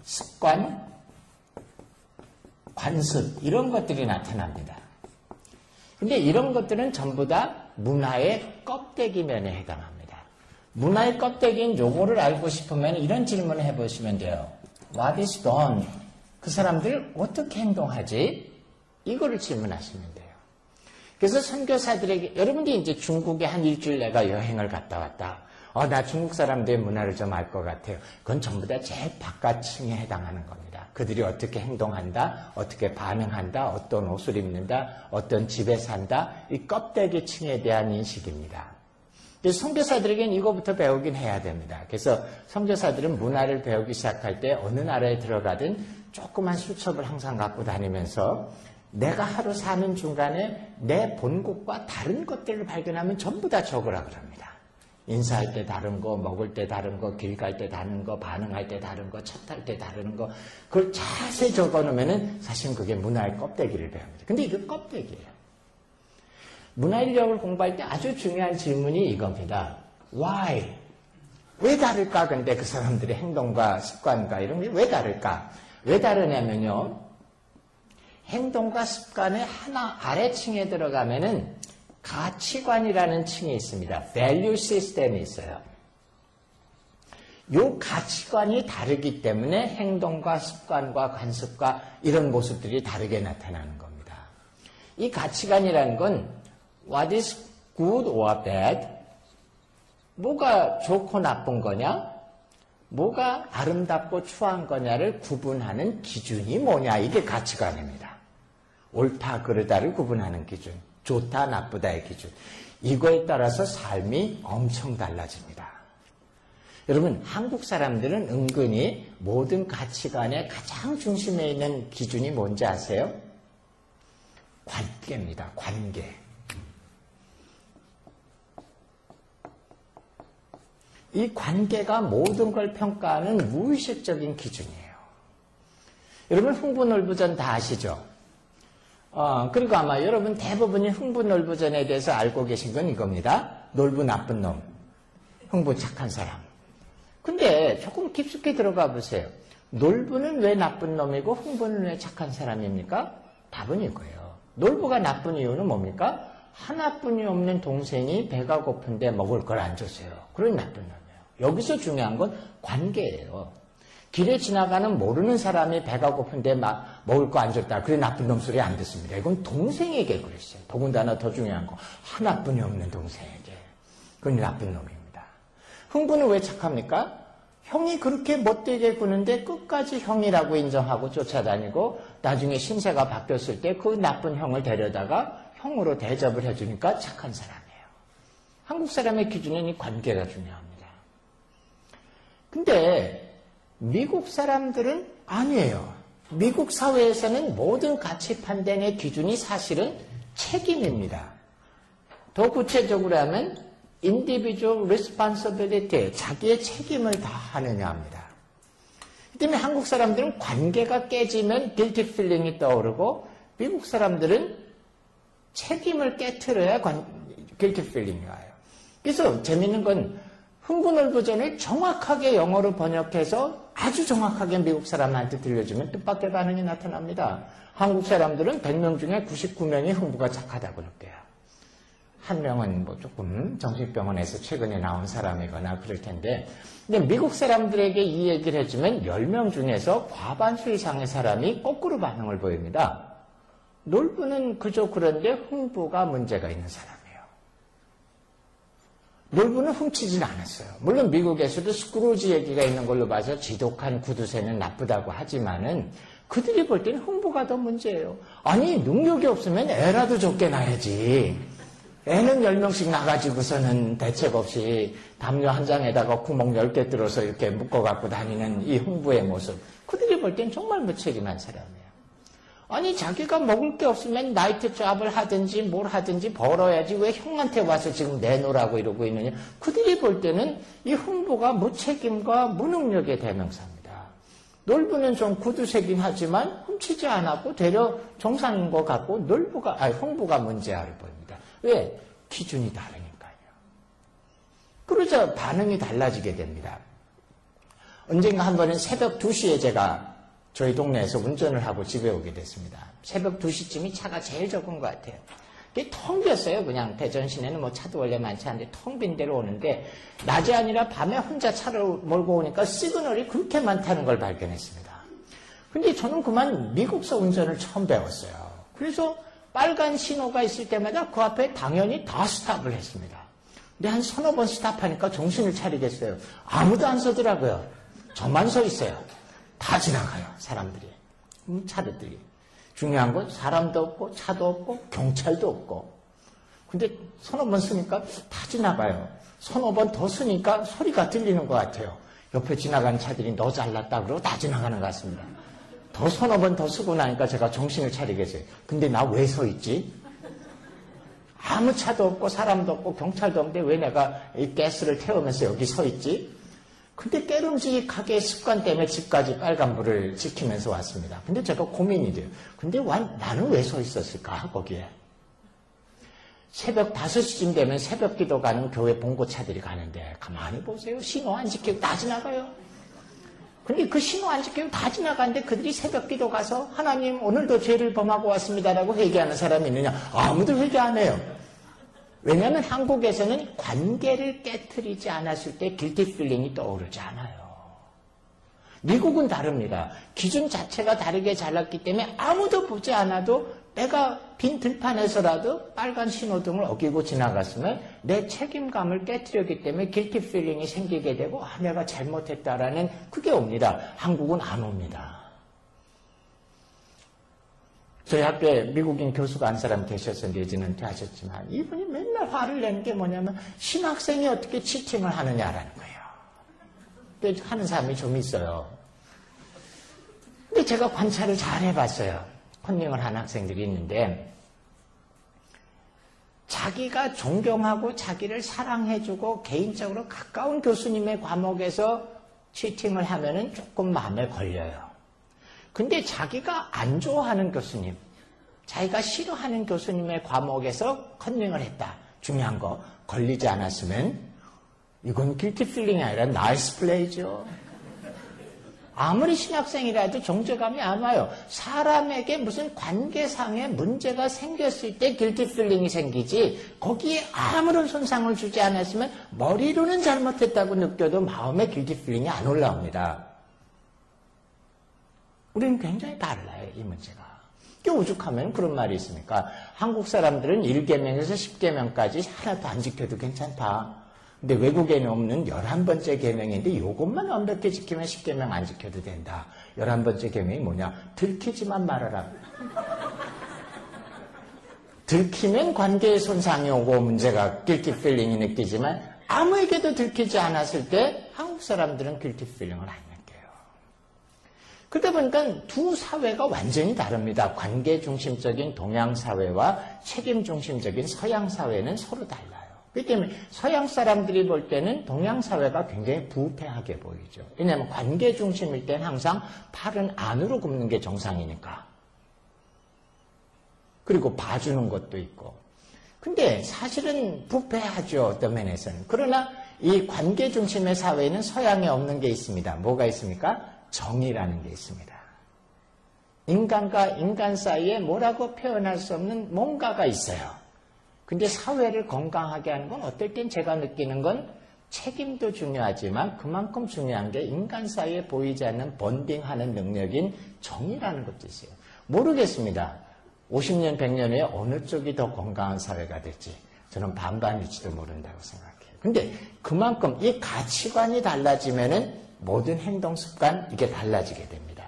습관, 관습 이런 것들이 나타납니다. 근데 이런 것들은 전부 다 문화의 껍데기면에 해당합니다. 문화의 껍데기인 요거를 알고 싶으면 이런 질문을 해보시면 돼요. What is done? 그 사람들 어떻게 행동하지? 이거를 질문하시면 돼요. 그래서 선교사들에게, 여러분들이 이제 중국에 한 일주일 내가 여행을 갔다 왔다. 나 중국 사람들의 문화를 좀 알 것 같아요. 그건 전부 다 제일 바깥층에 해당하는 겁니다. 그들이 어떻게 행동한다, 어떻게 반응한다, 어떤 옷을 입는다, 어떤 집에 산다, 이 껍데기 층에 대한 인식입니다. 그래서 선교사들에게는 이거부터 배우긴 해야 됩니다. 그래서 선교사들은 문화를 배우기 시작할 때 어느 나라에 들어가든 조그만 수첩을 항상 갖고 다니면서 내가 하루 사는 중간에 내 본국과 다른 것들을 발견하면 전부 다 적으라 그럽니다. 인사할 때 다른 거, 먹을 때 다른 거, 길 갈 때 다른 거, 반응할 때 다른 거, 차 탈 때 다른 거, 그걸 자세히 적어 놓으면은 사실 그게 문화의 껍데기를 배웁니다. 근데 이거 껍데기예요. 문화 인력을 공부할 때 아주 중요한 질문이 이겁니다. Why? 왜 다를까? 근데 그 사람들의 행동과 습관과 이런 게 왜 다를까? 왜 다르냐면요. 행동과 습관의 하나 아래층에 들어가면은 가치관이라는 층이 있습니다. value system이 있어요. 이 가치관이 다르기 때문에 행동과 습관과 관습과 이런 모습들이 다르게 나타나는 겁니다. 이 가치관이라는 건 what is good or bad? 뭐가 좋고 나쁜 거냐? 뭐가 아름답고 추한 거냐를 구분하는 기준이 뭐냐? 이게 가치관입니다. 옳다, 그르다를 구분하는 기준. 좋다, 나쁘다의 기준. 이거에 따라서 삶이 엄청 달라집니다. 여러분, 한국 사람들은 은근히 모든 가치관의 가장 중심에 있는 기준이 뭔지 아세요? 관계입니다. 관계. 이 관계가 모든 걸 평가하는 무의식적인 기준이에요. 여러분, 흥부놀부전 다 아시죠? 그리고 아마 여러분 대부분이 흥부놀부전에 대해서 알고 계신 건 이겁니다. 놀부 나쁜 놈, 흥부 착한 사람. 근데 조금 깊숙이 들어가 보세요. 놀부는 왜 나쁜 놈이고 흥부는 왜 착한 사람입니까? 답은 이거예요. 놀부가 나쁜 이유는 뭡니까? 하나뿐이 없는 동생이 배가 고픈데 먹을 걸 안 줬어요. 그러니 나쁜 놈이에요. 여기서 중요한 건 관계예요. 길에 지나가는 모르는 사람이 배가 고픈데 막 먹을 거 안 줬다. 그래 나쁜 놈 소리 안 듣습니다. 이건 동생에게 그랬어요. 더군다나 더 중요한 거 하나뿐이 없는 동생에게. 그건 나쁜 놈입니다. 흥부는 왜 착합니까? 형이 그렇게 못되게 구는데 끝까지 형이라고 인정하고 쫓아다니고 나중에 신세가 바뀌었을 때 그 나쁜 형을 데려다가 형으로 대접을 해주니까 착한 사람이에요. 한국 사람의 기준은 이 관계가 중요합니다. 근데 미국 사람들은 아니에요. 미국 사회에서는 모든 가치 판단의 기준이 사실은 책임입니다. 더 구체적으로 하면 individual responsibility, 자기의 책임을 다하느냐 합니다. 그 때문에 한국 사람들은 관계가 깨지면 guilty feeling이 떠오르고 미국 사람들은 책임을 깨트려야 guilty feeling이 와요. 그래서 재밌는 건 흥부놀부전을 정확하게 영어로 번역해서 아주 정확하게 미국 사람한테 들려주면 뜻밖의 반응이 나타납니다. 한국 사람들은 100명 중에 99명이 흥부가 착하다고 느껴요. 한 명은 뭐 조금 정신병원에서 최근에 나온 사람이거나 그럴 텐데, 근데 미국 사람들에게 이 얘기를 해주면 10명 중에서 과반수 이상의 사람이 거꾸로 반응을 보입니다. 놀부는 그저 그런데 흥부가 문제가 있는 사람이에요. 놀부는 훔치진 않았어요. 물론 미국에서도 스크루지 얘기가 있는 걸로 봐서 지독한 구두쇠는 나쁘다고 하지만은 그들이 볼 때는 흥부가 더 문제예요. 아니 능력이 없으면 애라도 적게 낳아야지. 애는 10명씩 나가지고서는 대책 없이 담요 한 장에다가 구멍 10개 뚫어서 이렇게 묶어갖고 다니는 이 흥부의 모습. 그들이 볼 땐 정말 무책임한 사람이에요. 아니 자기가 먹을 게 없으면 나이트 잡을 하든지 뭘 하든지 벌어야지 왜 형한테 와서 지금 내놓으라고 이러고 있느냐. 그들이 볼 때는 이 흥부가 무책임과 무능력의 대명사입니다. 놀부는 좀 구두쇠긴 하지만 훔치지 않았고 되려 정상인 것 같고 흥부가 문제아를 보입니다. 왜? 기준이 다르니까요. 그러자 반응이 달라지게 됩니다. 언젠가 한 번은 새벽 2시에 제가 저희 동네에서 운전을 하고 집에 오게 됐습니다. 새벽 2시쯤이 차가 제일 적은 것 같아요. 그게 텅 비었어요. 그냥 대전 시내는 뭐 차도 원래 많지 않은데 텅 빈 데로 오는데 낮이 아니라 밤에 혼자 차를 몰고 오니까 시그널이 그렇게 많다는 걸 발견했습니다. 근데 저는 그만 미국서 운전을 처음 배웠어요. 그래서 빨간 신호가 있을 때마다 그 앞에 당연히 다 스탑을 했습니다. 근데 한 서너 번 스탑하니까 정신을 차리겠어요. 아무도 안 서더라고요. 저만 서 있어요. 다 지나가요, 사람들이. 차들이. 중요한 건 사람도 없고 차도 없고 경찰도 없고. 근데 서너 번 쓰니까 다 지나가요. 서너 번 더 쓰니까 소리가 들리는 것 같아요. 옆에 지나가는 차들이 너 잘났다 그러고 다 지나가는 것 같습니다. 더 서너 번 더 쓰고 나니까 제가 정신을 차리겠어요. 근데 나 왜 서 있지? 아무 차도 없고 사람도 없고 경찰도 없는데 왜 내가 이 가스를 태우면서 여기 서 있지? 근데 깨름직하게 습관 때문에 집까지 빨간불을 지키면서 왔습니다. 근데 제가 고민이 돼요. 근데 나는 왜 서 있었을까, 거기에? 새벽 5시쯤 되면 새벽 기도 가는 교회 봉고차들이 가는데 가만히 보세요. 신호 안 지키고 다 지나가요. 근데 그 신호 안 지키고 다 지나가는데 그들이 새벽 기도 가서 하나님 오늘도 죄를 범하고 왔습니다라고 회개하는 사람이 있느냐? 아무도 회개 안 해요. 왜냐하면 한국에서는 관계를 깨트리지 않았을 때 길티 필링이 떠오르지 않아요. 미국은 다릅니다. 기준 자체가 다르게 잘났기 때문에 아무도 보지 않아도 내가 빈 들판에서라도 빨간 신호등을 어기고 지나갔으면 내 책임감을 깨트렸기 때문에 길티 필링이 생기게 되고 내가 잘못했다라는 그게 옵니다. 한국은 안 옵니다. 저희 학교에 미국인 교수가 한 사람 계셨었는데 이제는 은퇴하셨지만 이분이 맨날 화를 내는 게 뭐냐면 신학생이 어떻게 치팅을 하느냐라는 거예요. 근데 하는 사람이 좀 있어요. 근데 제가 관찰을 잘 해봤어요. 컨닝을 한 학생들이 있는데 자기가 존경하고 자기를 사랑해주고 개인적으로 가까운 교수님의 과목에서 치팅을 하면은 조금 마음에 걸려요. 근데 자기가 안 좋아하는 교수님, 자기가 싫어하는 교수님의 과목에서 컨닝을 했다. 중요한 거 걸리지 않았으면 이건 길티 필링이 아니라 나이스 플레이죠. 아무리 신학생이라도 정죄감이 안 와요. 사람에게 무슨 관계상의 문제가 생겼을 때 길티 필링이 생기지 거기에 아무런 손상을 주지 않았으면 머리로는 잘못했다고 느껴도 마음에 길티 필링이 안 올라옵니다. 우리는 굉장히 달라요, 이 문제가. 오죽하면 그런 말이 있으니까 한국 사람들은 1계명에서 10계명까지 하나도 안 지켜도 괜찮다. 근데 외국에는 없는 11번째 계명인데 이것만 완벽히 지키면 10계명 안 지켜도 된다. 11번째 계명이 뭐냐? 들키지만 말아라. 들키면 관계에 손상이 오고 문제가 길티 필링이 느끼지만 아무에게도 들키지 않았을 때 한국 사람들은 길티 필링을 안 느껴요. 그러다 보니까 두 사회가 완전히 다릅니다. 관계 중심적인 동양 사회와 책임 중심적인 서양 사회는 서로 달라요. 그렇기 때문에 서양 사람들이 볼 때는 동양 사회가 굉장히 부패하게 보이죠. 왜냐하면 관계 중심일 때는 항상 팔은 안으로 굽는 게 정상이니까. 그리고 봐주는 것도 있고. 근데 사실은 부패하죠, 어떤 면에서는. 그러나 이 관계 중심의 사회는 서양에 없는 게 있습니다. 뭐가 있습니까? 정의라는 게 있습니다. 인간과 인간 사이에 뭐라고 표현할 수 없는 뭔가가 있어요. 근데 사회를 건강하게 하는 건 어떨 땐 제가 느끼는 건 책임도 중요하지만 그만큼 중요한 게 인간 사이에 보이지 않는 번딩하는 능력인 정의라는 것도 있어요. 모르겠습니다. 50년, 100년 후에 어느 쪽이 더 건강한 사회가 될지 저는 반반일지도 모른다고 생각해요. 근데 그만큼 이 가치관이 달라지면은 모든 행동 습관 이게 달라지게 됩니다.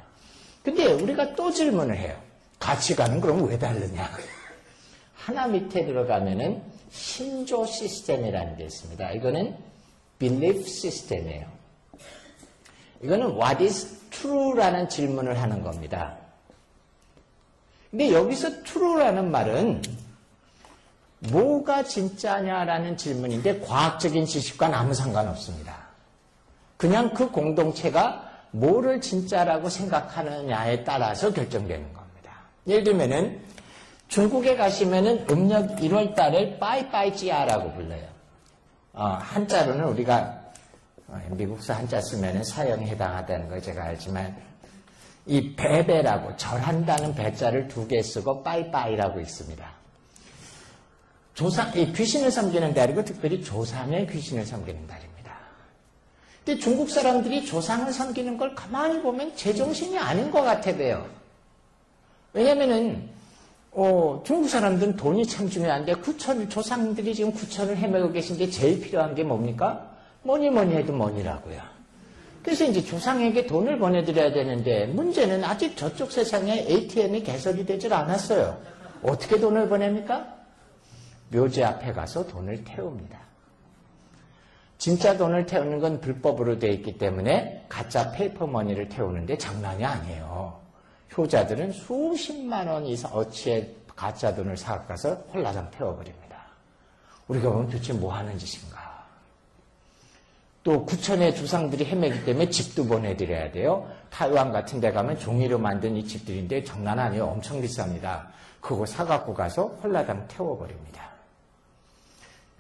근데 우리가 또 질문을 해요. 가치관은 그럼 왜 다르냐? 하나 밑에 들어가면은 신조 시스템이라는 게 있습니다. 이거는 belief 시스템이에요. 이거는 what is true라는 질문을 하는 겁니다. 근데 여기서 true라는 말은 뭐가 진짜냐라는 질문인데 과학적인 지식과는 아무 상관없습니다. 그냥 그 공동체가 뭐를 진짜라고 생각하느냐에 따라서 결정되는 겁니다. 예를 들면은 중국에 가시면은 음력 1월 달을 빠이빠이지아라고 불러요. 한자로는 우리가 미국서 한자 쓰면은 사형에 해당하다는 걸 제가 알지만 이 배배라고 절한다는 배자를 2개 쓰고 빠이빠이라고 있습니다. 이 귀신을 섬기는 달이고 특별히 조상의 귀신을 섬기는 달입니다. 근데 중국 사람들이 조상을 섬기는 걸 가만히 보면 제정신이 아닌 것 같아 봬요. 왜냐면은 중국 사람들은 돈이 참 중요한데 조상들이 지금 9천을 헤매고 계신데 제일 필요한 게 뭡니까? 뭐니 해도 money라고요. 그래서 이제 조상에게 돈을 보내드려야 되는데 문제는 아직 저쪽 세상에 ATM이 개설이 되질 않았어요. 어떻게 돈을 보냅니까? 묘지 앞에 가서 돈을 태웁니다. 진짜 돈을 태우는 건 불법으로 되어 있기 때문에 가짜 페이퍼머니를 태우는데 장난이 아니에요. 효자들은 수십만 원 이상 어치의 가짜 돈을 사가서 홀라당 태워버립니다. 우리가 보면 도대체 뭐 하는 짓인가. 또 9천의 조상들이 헤매기 때문에 집도 보내드려야 돼요. 타이완 같은 데 가면 종이로 만든 이 집들인데 장난 아니에요. 엄청 비쌉니다. 그거 사갖고 가서 홀라당 태워버립니다.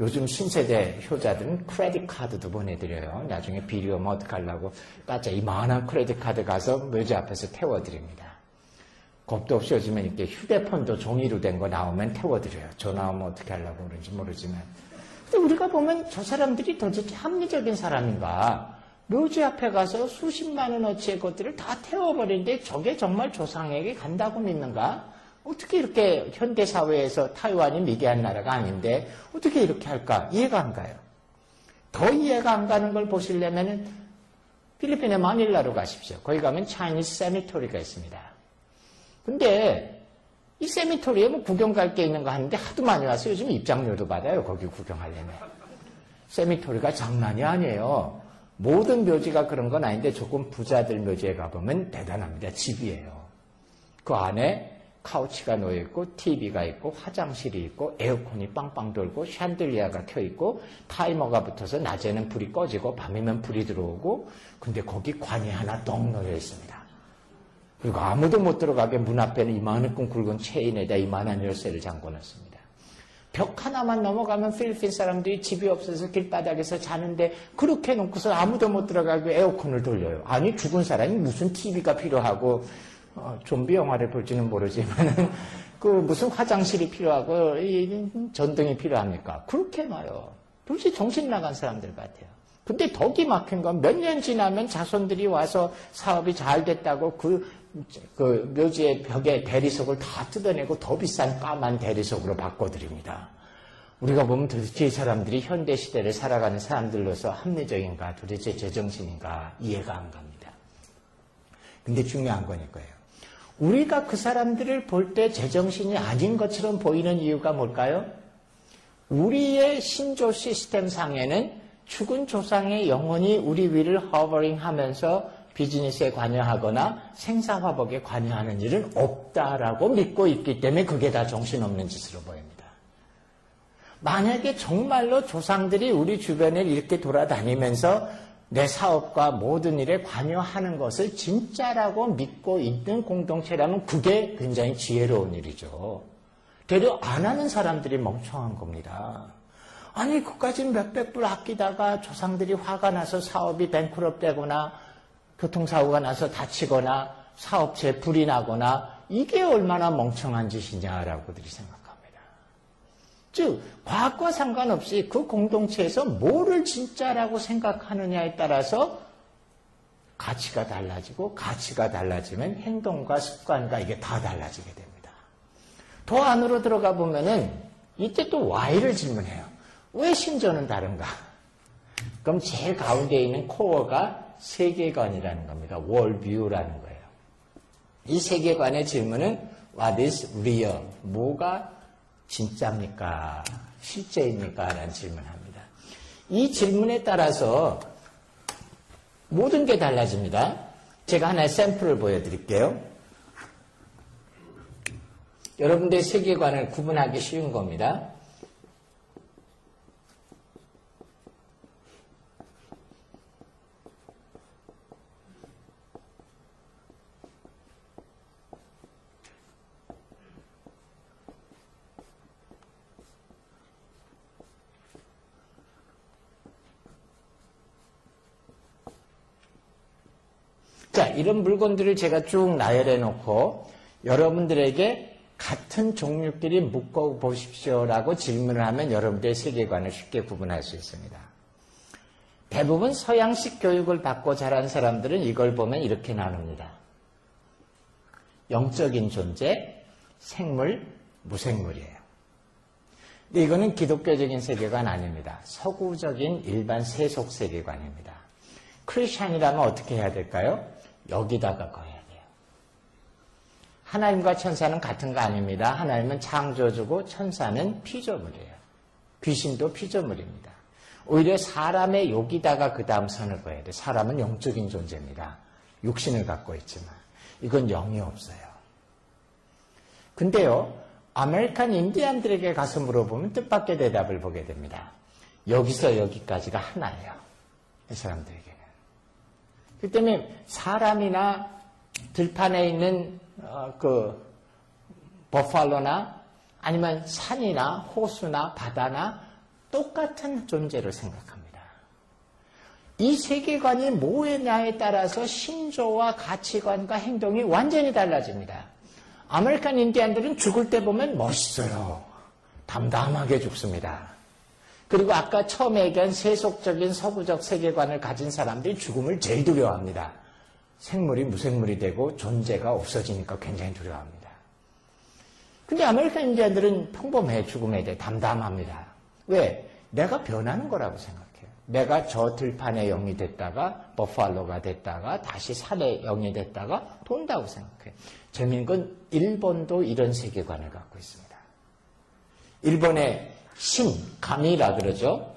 요즘 신세대 효자들은 크레딧 카드도 보내드려요. 나중에 비리 오면 어떡하려고 까짜 이만한 크레딧 카드 가서 묘지 앞에서 태워드립니다. 겁도 없이 요즘에 이렇게 휴대폰도 종이로 된 거 나오면 태워드려요. 전화 오면 어떻게 하려고 그런지 모르지만. 근데 우리가 보면 저 사람들이 도대체 합리적인 사람인가? 묘지 앞에 가서 수십만 원어치의 것들을 다 태워버리는데 저게 정말 조상에게 간다고 믿는가? 어떻게 이렇게 현대사회에서 타이완이 미개한 나라가 아닌데 어떻게 이렇게 할까? 이해가 안 가요. 더 이해가 안 가는 걸 보시려면 필리핀의 마닐라로 가십시오. 거기 가면 차이니스 세미토리가 있습니다. 근데 이 세미토리에 뭐 구경 갈 게 있는가 하는데 하도 많이 와서 요즘 입장료도 받아요. 거기 구경하려면. 세미토리가 장난이 아니에요. 모든 묘지가 그런 건 아닌데 조금 부자들 묘지에 가보면 대단합니다. 집이에요. 그 안에 카우치가 놓여있고 TV가 있고 화장실이 있고 에어컨이 빵빵 돌고 샹들리아가 켜있고 타이머가 붙어서 낮에는 불이 꺼지고 밤이면 불이 들어오고 근데 거기 관이 하나 떡 놓여 있습니다. 그리고 아무도 못 들어가게 문 앞에는 이만큼 굵은 체인에다 이만한 열쇠를 잠궈놨습니다. 벽 하나만 넘어가면 필리핀 사람들이 집이 없어서 길바닥에서 자는데 그렇게 놓고서 아무도 못 들어가게 에어컨을 돌려요. 아니 죽은 사람이 무슨 TV가 필요하고 좀비 영화를 볼지는 모르지만 그 무슨 화장실이 필요하고 전등이 필요합니까? 그렇게 놔요. 도대체 정신 나간 사람들 같아요. 근데 덕이 막힌 건 몇 년 지나면 자손들이 와서 사업이 잘 됐다고 그 묘지의 벽에 대리석을 다 뜯어내고 더 비싼 까만 대리석으로 바꿔드립니다. 우리가 보면 도대체 이 사람들이 현대시대를 살아가는 사람들로서 합리적인가 도대체 제정신인가 이해가 안 갑니다. 근데 중요한 건 이거예요. 우리가 그 사람들을 볼 때 제정신이 아닌 것처럼 보이는 이유가 뭘까요? 우리의 신조 시스템 상에는 죽은 조상의 영혼이 우리 위를 허버링하면서 비즈니스에 관여하거나 생사화복에 관여하는 일은 없다라고 믿고 있기 때문에 그게 다 정신없는 짓으로 보입니다. 만약에 정말로 조상들이 우리 주변에 이렇게 돌아다니면서 내 사업과 모든 일에 관여하는 것을 진짜라고 믿고 있는 공동체라면 그게 굉장히 지혜로운 일이죠. 되려 안 하는 사람들이 멍청한 겁니다. 아니 그까지 몇백 불 아끼다가 조상들이 화가 나서 사업이 뱅크럽 되거나 교통사고가 나서 다치거나 사업체에 불이 나거나 이게 얼마나 멍청한 짓이냐라고들이 생각합니다. 즉 과학과 상관없이 그 공동체에서 뭐를 진짜라고 생각하느냐에 따라서 가치가 달라지고 가치가 달라지면 행동과 습관과 이게 다 달라지게 됩니다. 더 안으로 들어가 보면은 이때 또 Y를 질문해요. 왜 신조는 다른가? 그럼 제일 가운데 있는 코어가 세계관이라는 겁니다. 월뷰라는 거예요. 이 세계관의 질문은 What is real? 뭐가 진짜입니까? 실제입니까? 라는 질문을 합니다. 이 질문에 따라서 모든 게 달라집니다. 제가 하나의 샘플을 보여드릴게요. 여러분들의 세계관을 구분하기 쉬운 겁니다. 자, 이런 물건들을 제가 쭉 나열해 놓고 여러분들에게 같은 종류끼리 묶어보십시오라고 질문을 하면 여러분들의 세계관을 쉽게 구분할 수 있습니다. 대부분 서양식 교육을 받고 자란 사람들은 이걸 보면 이렇게 나눕니다. 영적인 존재, 생물, 무생물이에요. 근데 이거는 기독교적인 세계관 아닙니다. 서구적인 일반 세속 세계관입니다. 크리스찬이라면 어떻게 해야 될까요? 여기다가 거야 돼요. 하나님과 천사는 같은 거 아닙니다. 하나님은 창조주고 천사는 피조물이에요. 귀신도 피조물입니다. 오히려 사람의 여기다가 그 다음 선을 그어야 돼요. 사람은 영적인 존재입니다. 육신을 갖고 있지만 이건 영이 없어요. 근데요, 아메리칸 인디안들에게 가서 물어보면 뜻밖의 대답을 보게 됩니다. 여기서 여기까지가 하나예요. 이 사람들에게는. 그 때문에 사람이나 들판에 있는 그 버팔로나 아니면 산이나 호수나 바다나 똑같은 존재로 생각합니다. 이 세계관이 뭐냐에 따라서 신조와 가치관과 행동이 완전히 달라집니다. 아메리칸 인디안들은 죽을 때 보면 멋있어요. 담담하게 죽습니다. 그리고 아까 처음에 얘기한 세속적인 서구적 세계관을 가진 사람들이 죽음을 제일 두려워합니다. 생물이 무생물이 되고 존재가 없어지니까 굉장히 두려워합니다. 근데 아메리칸 인디안들은 평범해, 죽음에 대해 담담합니다. 왜? 내가 변하는 거라고 생각해요. 내가 저 들판의 영이 됐다가 버팔로가 됐다가 다시 산의 영이 됐다가 돈다고 생각해요. 재미있는 건 일본도 이런 세계관을 갖고 있습니다. 일본의 신, 가미라 그러죠.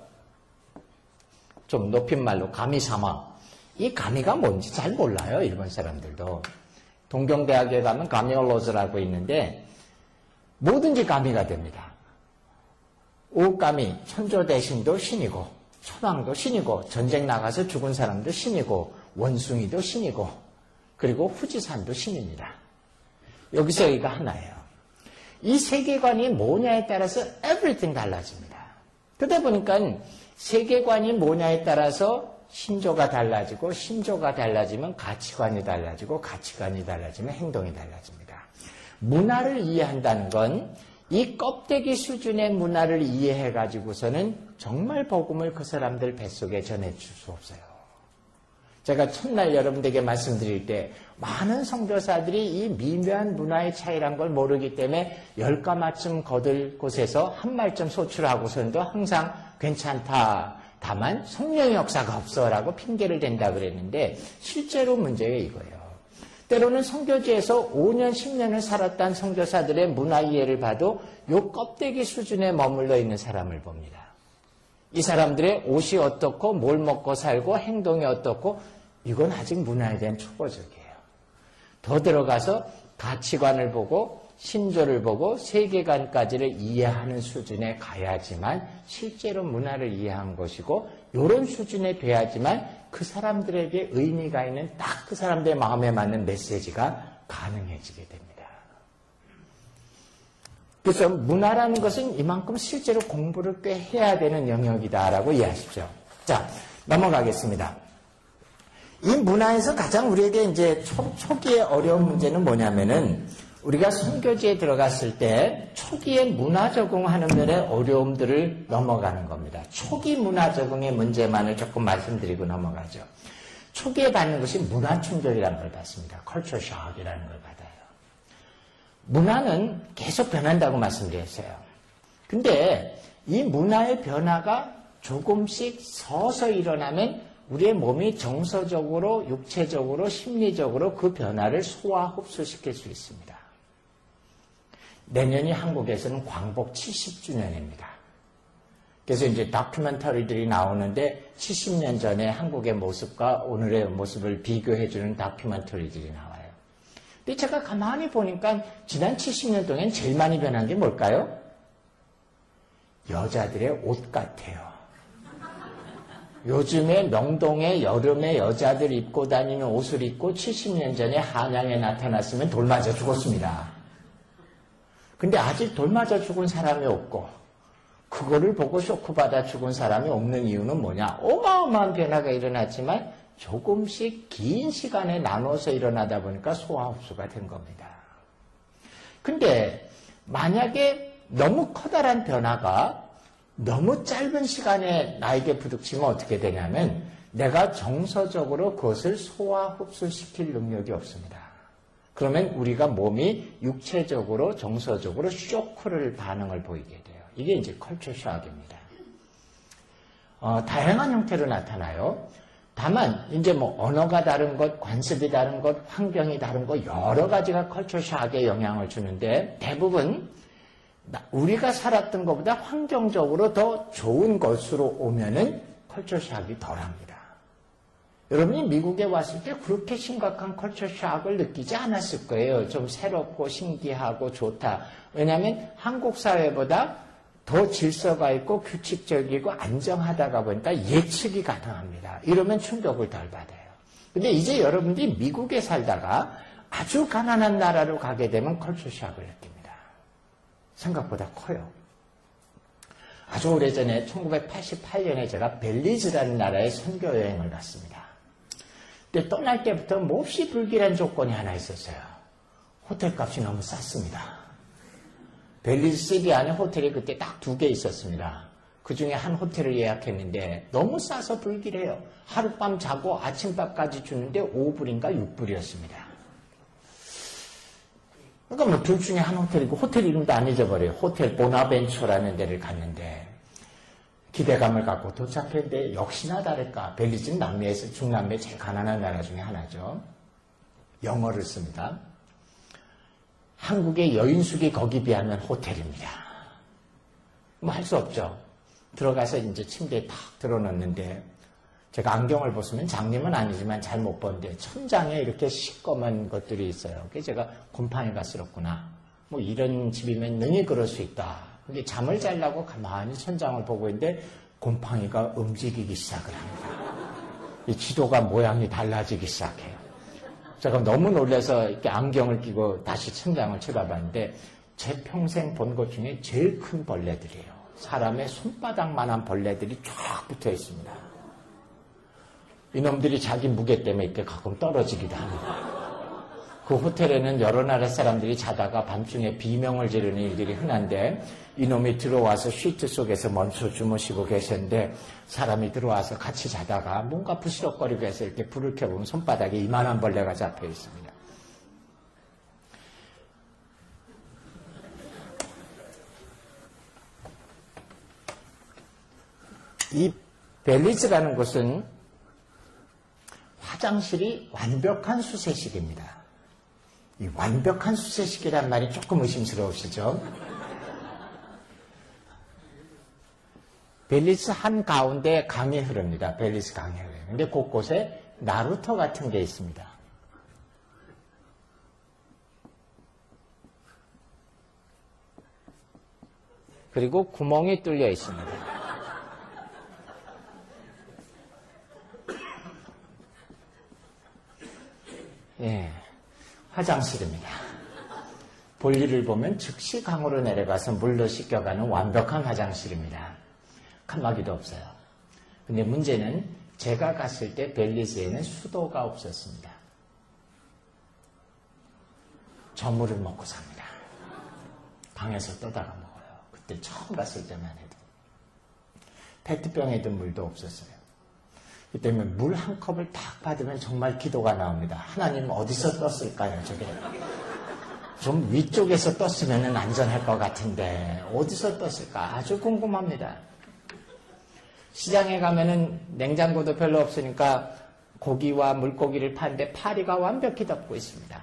좀 높임말로 가미사마. 이 가미가 뭔지 잘 몰라요. 일본 사람들도. 동경대학에 가면 가미올로즈라고 있는데 뭐든지 가미가 됩니다. 오가미, 천조 대신도 신이고 천왕도 신이고 전쟁 나가서 죽은 사람도 신이고 원숭이도 신이고 그리고 후지산도 신입니다. 여기서 여기가 하나예요. 이 세계관이 뭐냐에 따라서 everything 달라집니다. 그러다 보니까 세계관이 뭐냐에 따라서 신조가 달라지고 신조가 달라지면 가치관이 달라지고 가치관이 달라지면 행동이 달라집니다. 문화를 이해한다는 건 이 껍데기 수준의 문화를 이해해가지고서는 정말 복음을 그 사람들 뱃속에 전해줄 수 없어요. 제가 첫날 여러분들에게 말씀드릴 때 많은 선교사들이 이 미묘한 문화의 차이란 걸 모르기 때문에 10가마쯤 거들 곳에서 한 말쯤 소출하고서도 항상 괜찮다. 다만 성령의 역사가 없어라고 핑계를 댄다 그랬는데 실제로 문제가 이거예요. 때로는 선교지에서 5년, 10년을 살았던 선교사들의 문화 이해를 봐도 요 껍데기 수준에 머물러 있는 사람을 봅니다. 이 사람들의 옷이 어떻고 뭘 먹고 살고 행동이 어떻고 이건 아직 문화에 대한 초보적이에요. 더 들어가서 가치관을 보고 신조를 보고 세계관까지를 이해하는 수준에 가야지만 실제로 문화를 이해한 것이고 이런 수준에 돼야지만 그 사람들에게 의미가 있는 딱 그 사람들의 마음에 맞는 메시지가 가능해지게 됩니다. 그래서 문화라는 것은 이만큼 실제로 공부를 꽤 해야 되는 영역이다라고 이해하십시오. 자, 넘어가겠습니다. 이 문화에서 가장 우리에게 이제 초기의 어려운 문제는 뭐냐면은 우리가 선교지에 들어갔을 때 초기에 문화 적응하는 면의 어려움들을 넘어가는 겁니다. 초기 문화 적응의 문제만을 조금 말씀드리고 넘어가죠. 초기에 받는 것이 문화 충격이라는 걸 받습니다. 컬처 샥이라는 걸 받아요. 문화는 계속 변한다고 말씀드렸어요. 근데 이 문화의 변화가 조금씩 서서 일어나면 우리의 몸이 정서적으로, 육체적으로, 심리적으로 그 변화를 소화, 흡수시킬 수 있습니다. 내년이 한국에서는 광복 70주년입니다. 그래서 이제 다큐멘터리들이 나오는데 70년 전에 한국의 모습과 오늘의 모습을 비교해주는 다큐멘터리들이 나와요. 근데 제가 가만히 보니까 지난 70년 동안 제일 많이 변한 게 뭘까요? 여자들의 옷 같아요. 요즘에 명동에 여름에 여자들 입고 다니는 옷을 입고 70년 전에 한양에 나타났으면 돌 맞아 죽었습니다. 근데 아직 돌 맞아 죽은 사람이 없고 그거를 보고 쇼크받아 죽은 사람이 없는 이유는 뭐냐? 어마어마한 변화가 일어났지만 조금씩 긴 시간에 나눠서 일어나다 보니까 소화 흡수가 된 겁니다. 근데 만약에 너무 커다란 변화가 너무 짧은 시간에 나에게 부닥치면 어떻게 되냐면 내가 정서적으로 그것을 소화 흡수시킬 능력이 없습니다. 그러면 우리가 몸이 육체적으로 정서적으로 쇼크를 반응을 보이게 돼요. 이게 이제 컬처 쇼크입니다. 다양한 형태로 나타나요. 다만 이제 뭐 언어가 다른 것, 관습이 다른 것, 환경이 다른 것 여러 가지가 컬처 쇼크에 영향을 주는데 대부분 우리가 살았던 것보다 환경적으로 더 좋은 것으로 오면은 컬처 쇼크가 덜합니다. 여러분이 미국에 왔을 때 그렇게 심각한 컬처 쇼크를 느끼지 않았을 거예요. 좀 새롭고 신기하고 좋다. 왜냐하면 한국 사회보다 더 질서가 있고 규칙적이고 안정하다가 보니까 예측이 가능합니다. 이러면 충격을 덜 받아요. 근데 이제 여러분들이 미국에 살다가 아주 가난한 나라로 가게 되면 컬처 쇼크를 느낍니다. 생각보다 커요. 아주 오래전에 1988년에 제가 벨리즈라는 나라에 선교 여행을 갔습니다. 근데 떠날 때부터 몹시 불길한 조건이 하나 있었어요. 호텔 값이 너무 쌌습니다. 벨리즈 시티 안에 호텔이 그때 딱 2개 있었습니다. 그 중에 한 호텔을 예약했는데 너무 싸서 불길해요. 하룻밤 자고 아침밥까지 주는데 5불인가 6불이었습니다. 그러니까 뭐 둘 중에 한 호텔이고 호텔 이름도 안 잊어버려요. 호텔 보나벤처라는 데를 갔는데 기대감을 갖고 도착했는데 역시나 다를까. 벨리즈는 남미에서 중남미의 제일 가난한 나라 중에 하나죠. 영어를 씁니다. 한국의 여인숙이 거기 비하면 호텔입니다. 뭐 할 수 없죠. 들어가서 이제 침대에 탁 들어놓는데 제가 안경을 벗으면 장님은 아니지만 잘 못 보는데 천장에 이렇게 시꺼먼 것들이 있어요. 그래서 제가 곰팡이가 쓸었구나. 뭐 이런 집이면 능히 그럴 수 있다. 근데 잠을 자려고 가만히 천장을 보고 있는데 곰팡이가 움직이기 시작을 합니다. 이 지도가 모양이 달라지기 시작해요. 제가 너무 놀라서 이렇게 안경을 끼고 다시 천장을 쳐다봤는데 제 평생 본 것 중에 제일 큰 벌레들이에요. 사람의 손바닥만한 벌레들이 쫙 붙어 있습니다. 이놈들이 자기 무게 때문에 이렇게 가끔 떨어지기도 합니다. 그 호텔에는 여러 나라 사람들이 자다가 밤중에 비명을 지르는 일들이 흔한데 이놈이 들어와서 시트 속에서 멈춰 주무시고 계셨는데 사람이 들어와서 같이 자다가 뭔가 부스럭거리고 해서 이렇게 불을 켜보면 손바닥에 이만한 벌레가 잡혀 있습니다. 이 벨리즈라는 곳은 화장실이 완벽한 수세식입니다. 이 완벽한 수세식이란 말이 조금 의심스러우시죠? 벨리즈 한가운데 강이 흐릅니다. 벨리즈 강이 흐르요. 근데 곳곳에 나루터 같은 게 있습니다. 그리고 구멍이 뚫려 있습니다. 예, 화장실입니다. 볼일을 보면 즉시 강으로 내려가서 물로 씻겨가는 완벽한 화장실입니다. 칸막이도 없어요. 근데 문제는 제가 갔을 때 벨리즈에는 수도가 없었습니다. 저물을 먹고 삽니다. 방에서 떠다가 먹어요. 그때 처음 갔을 때만 해도. 페트병에도 물도 없었어요. 그 때문에 물 한 컵을 딱 받으면 정말 기도가 나옵니다. 하나님 어디서 떴을까요, 저게? 좀 위쪽에서 떴으면 안전할 것 같은데 어디서 떴을까? 아주 궁금합니다. 시장에 가면은 냉장고도 별로 없으니까 고기와 물고기를 파는데 파리가 완벽히 덮고 있습니다.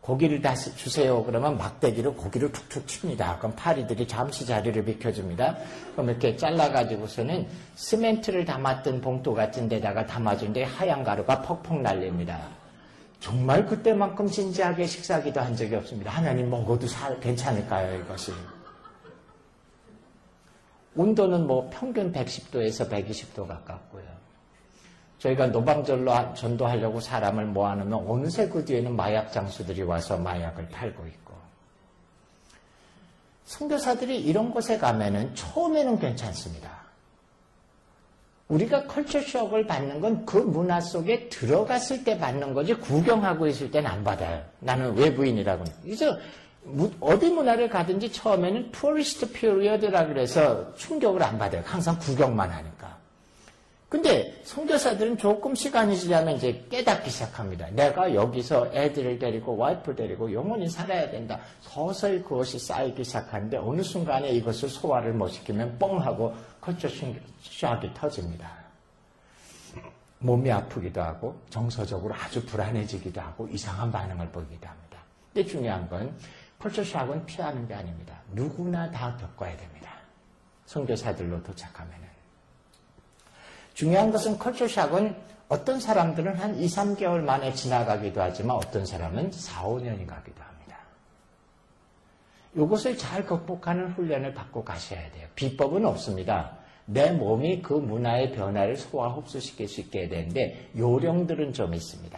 고기를 다시 주세요. 그러면 막대기로 고기를 툭툭 칩니다. 그럼 파리들이 잠시 자리를 비켜줍니다. 그럼 이렇게 잘라가지고서는 시멘트를 담았던 봉투 같은 데다가 담아주는데 하얀 가루가 퍽퍽 날립니다. 정말 그때만큼 진지하게 식사기도 한 적이 없습니다. 하나님 먹어도 괜찮을까요, 이것이? 온도는 뭐 평균 110도에서 120도 가깝고요. 저희가 노방전로 전도하려고 사람을 모아놓으면 어느새 그 뒤에는 마약 장수들이 와서 마약을 팔고 있고. 선교사들이 이런 곳에 가면은 처음에는 괜찮습니다. 우리가 컬처 쇼크를 받는 건 그 문화 속에 들어갔을 때 받는 거지 구경하고 있을 때는 안 받아요. 나는 외부인이라고. 그래서 어디 문화를 가든지 처음에는 토리스트 피리어드라 그래서 충격을 안 받아요. 항상 구경만 하니까. 근데 선교사들은 조금 시간이 지나면 이제 깨닫기 시작합니다. 내가 여기서 애들을 데리고 와이프 데리고 영원히 살아야 된다. 서서히 그것이 쌓이기 시작하는데 어느 순간에 이것을 소화를 못 시키면 뻥 하고 컬처 쇼크가 터집니다. 몸이 아프기도 하고 정서적으로 아주 불안해지기도 하고 이상한 반응을 보이기도 합니다. 근데 중요한 건 컬처 쇼크는 피하는 게 아닙니다. 누구나 다 겪어야 됩니다. 선교사들로 도착하면은. 중요한 것은 컬처 쇼크는 어떤 사람들은 한 2, 3개월 만에 지나가기도 하지만 어떤 사람은 4, 5년이 가기도 합니다. 이것을 잘 극복하는 훈련을 받고 가셔야 돼요. 비법은 없습니다. 내 몸이 그 문화의 변화를 소화 흡수시킬 수 있게 되는데 요령들은 좀 있습니다.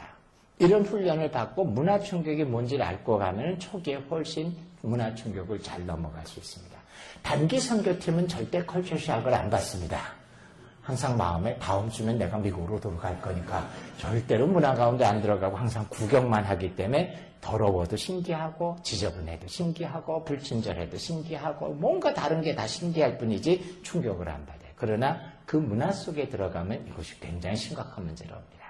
이런 훈련을 받고 문화 충격이 뭔지를 알고 가면 초기에 훨씬 문화 충격을 잘 넘어갈 수 있습니다. 단기 선교팀은 절대 컬처 쇼크를 안 받습니다. 항상 마음에 다음 주면 내가 미국으로 돌아갈 거니까 절대로 문화 가운데 안 들어가고 항상 구경만 하기 때문에 더러워도 신기하고 지저분해도 신기하고 불친절해도 신기하고 뭔가 다른 게 다 신기할 뿐이지 충격을 안 받아요. 그러나 그 문화 속에 들어가면 이것이 굉장히 심각한 문제로 옵니다.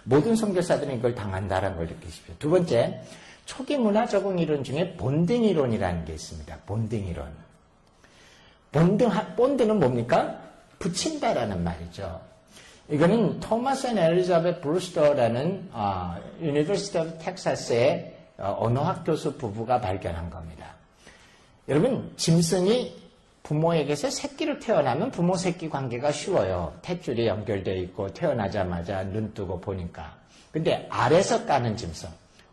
모든 선교사들은 이걸 당한다는 걸 느끼십시오. 두 번째, 초기 문화 적응 이론 중에 본딩 이론이라는 게 있습니다. 본딩 이론. 본드는 뭡니까? 붙인다라는 말이죠. 이거는 토마스 앤 엘리자베트 브루스터라는 유니버시티 오브 텍사스의 언어학 교수 부부가 발견한 겁니다. 여러분, 짐승이 부모에게서 새끼로 태어나면 부모-새끼 관계가 쉬워요. 탯줄이 연결되어 있고 태어나자마자 눈 뜨고 보니까. 근데 알에서 까는 짐승,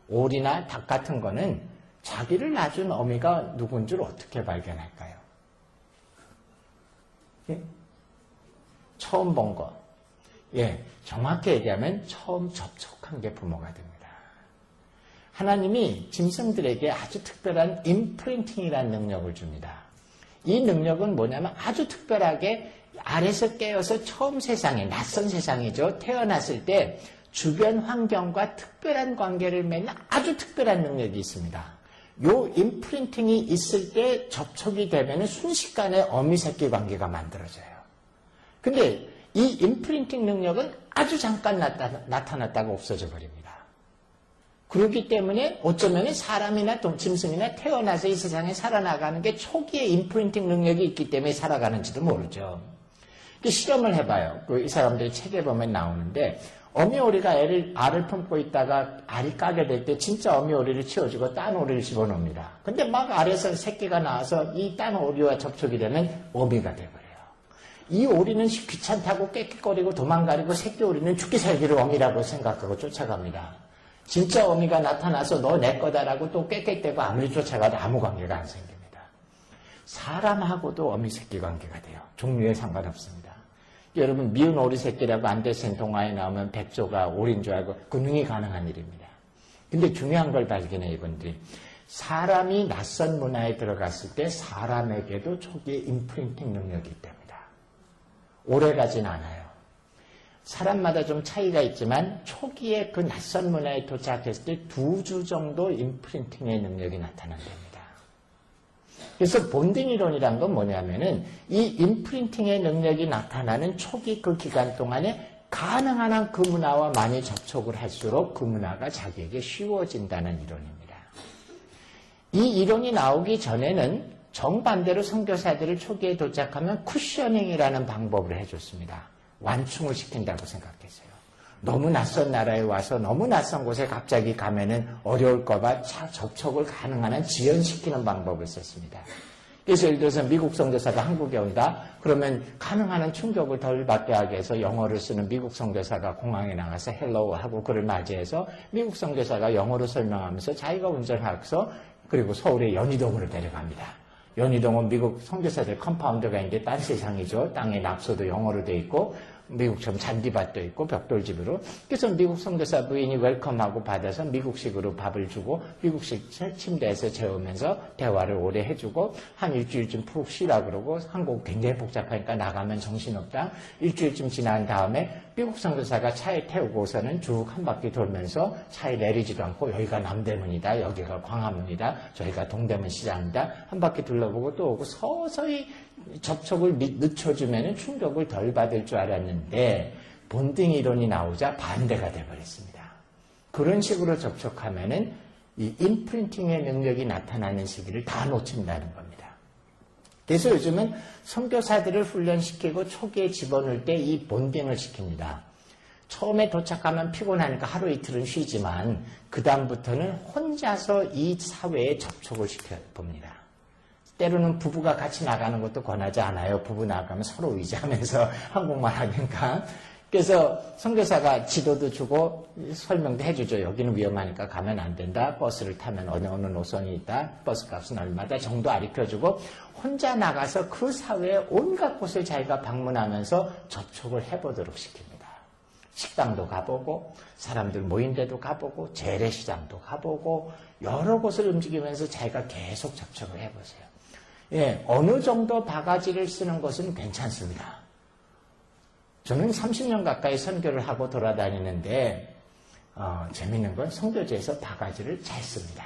오리나 닭 같은 거는 자기를 낳아준 어미가 누군 줄 어떻게 발견할까요? 예? 처음 본 거. 예, 정확히 얘기하면 처음 접촉한 게 부모가 됩니다. 하나님이 짐승들에게 아주 특별한 임프린팅이라는 능력을 줍니다. 이 능력은 뭐냐면 아주 특별하게 알에서 깨어서 처음 세상에, 낯선 세상이죠. 태어났을 때 주변 환경과 특별한 관계를 맺는 아주 특별한 능력이 있습니다. 요 임프린팅이 있을 때 접촉이 되면 순식간에 어미-새끼 관계가 만들어져요. 근데 이 임프린팅 능력은 아주 잠깐 나타났다가 없어져 버립니다. 그렇기 때문에 어쩌면 사람이나 짐승이나 태어나서 이 세상에 살아나가는 게 초기에 임프린팅 능력이 있기 때문에 살아가는지도 모르죠. 실험을 해봐요. 이 사람들이 책에 보면 나오는데 어미 오리가 알을 품고 있다가 알이 까게 될 때 진짜 어미 오리를 치워주고 딴 오리를 집어넣습니다. 근데 막 알에서 새끼가 나와서 이 딴 오리와 접촉이 되면 어미가 돼버려요. 이 오리는 귀찮다고 깨끗거리고 도망가리고 새끼 오리는 죽기 살기를 어미라고 생각하고 쫓아갑니다. 진짜 어미가 나타나서 너 내 거다라고 또 깨끗대고 아무리 쫓아가도 아무 관계가 안 생깁니다. 사람하고도 어미 새끼 관계가 돼요. 종류에 상관없습니다. 여러분 미운 오리 새끼라고 안데센 동화에 나오면 백조가 오리인 줄 알고 근능이 가능한 일입니다. 근데 중요한 걸 발견해 이분들이 사람이 낯선 문화에 들어갔을 때 사람에게도 초기에 임프린팅 능력이 있답니다. 오래가진 않아요. 사람마다 좀 차이가 있지만 초기에 그 낯선 문화에 도착했을 때 2주 정도 임프린팅의 능력이 나타난답니다. 그래서 본딩 이론이란 건 뭐냐면은 이 임프린팅의 능력이 나타나는 초기 그 기간 동안에 가능한 한 그 문화와 많이 접촉을 할수록 그 문화가 자기에게 쉬워진다는 이론입니다. 이 이론이 나오기 전에는 정반대로 선교사들을 초기에 도착하면 쿠셔닝이라는 방법을 해줬습니다. 완충을 시킨다고 생각했어요. 너무 낯선 나라에 와서 너무 낯선 곳에 갑자기 가면은 어려울까봐 접촉을 가능한 한 지연시키는 방법을 썼습니다. 그래서 예를 들어서 미국 선교사가 한국에 온다? 그러면 가능한 한 충격을 덜 받게 하기 위해서 영어를 쓰는 미국 선교사가 공항에 나가서 헬로우 하고 그를 맞이해서 미국 선교사가 영어로 설명하면서 자기가 운전해서 그리고 서울의 연희동으로 데려갑니다. 연희동은 미국 선교사들 컴파운드가 있는데 딴 세상이죠. 땅에 낙서도 영어로 돼 있고 미국처럼 잔디밭도 있고 벽돌집으로. 그래서 미국 선교사 부인이 웰컴하고 받아서 미국식으로 밥을 주고 미국식 침대에서 재우면서 대화를 오래 해주고 한 일주일쯤 푹 쉬라 그러고 한국 굉장히 복잡하니까 나가면 정신없다. 일주일쯤 지난 다음에 미국 선교사가 차에 태우고서는 쭉 한 바퀴 돌면서 차에 내리지도 않고 여기가 남대문이다. 여기가 광화문이다. 저희가 동대문 시장이다. 한 바퀴 둘러보고 또 오고 서서히 접촉을 늦춰주면 충격을 덜 받을 줄 알았는데 본딩 이론이 나오자 반대가 돼버렸습니다. 그런 식으로 접촉하면은 이 임프린팅의 능력이 나타나는 시기를 다 놓친다는 겁니다. 그래서 요즘은 선교사들을 훈련시키고 초기에 집어넣을 때 이 본딩을 시킵니다. 처음에 도착하면 피곤하니까 하루 이틀은 쉬지만 그 다음부터는 혼자서 이 사회에 접촉을 시켜봅니다. 때로는 부부가 같이 나가는 것도 권하지 않아요. 부부 나가면 서로 의지하면서 한국말 하니까. 그래서 선교사가 지도도 주고 설명도 해주죠. 여기는 위험하니까 가면 안 된다. 버스를 타면 어느 노선이 있다. 버스 값은 얼마다 정도 가르쳐주고 혼자 나가서 그 사회의 온갖 곳을 자기가 방문하면서 접촉을 해보도록 시킵니다. 식당도 가보고 사람들 모인 데도 가보고 재래시장도 가보고 여러 곳을 움직이면서 자기가 계속 접촉을 해보세요. 예, 어느 정도 바가지를 쓰는 것은 괜찮습니다. 저는 30년 가까이 선교를 하고 돌아다니는데 재밌는 건 선교지에서 바가지를 잘 씁니다.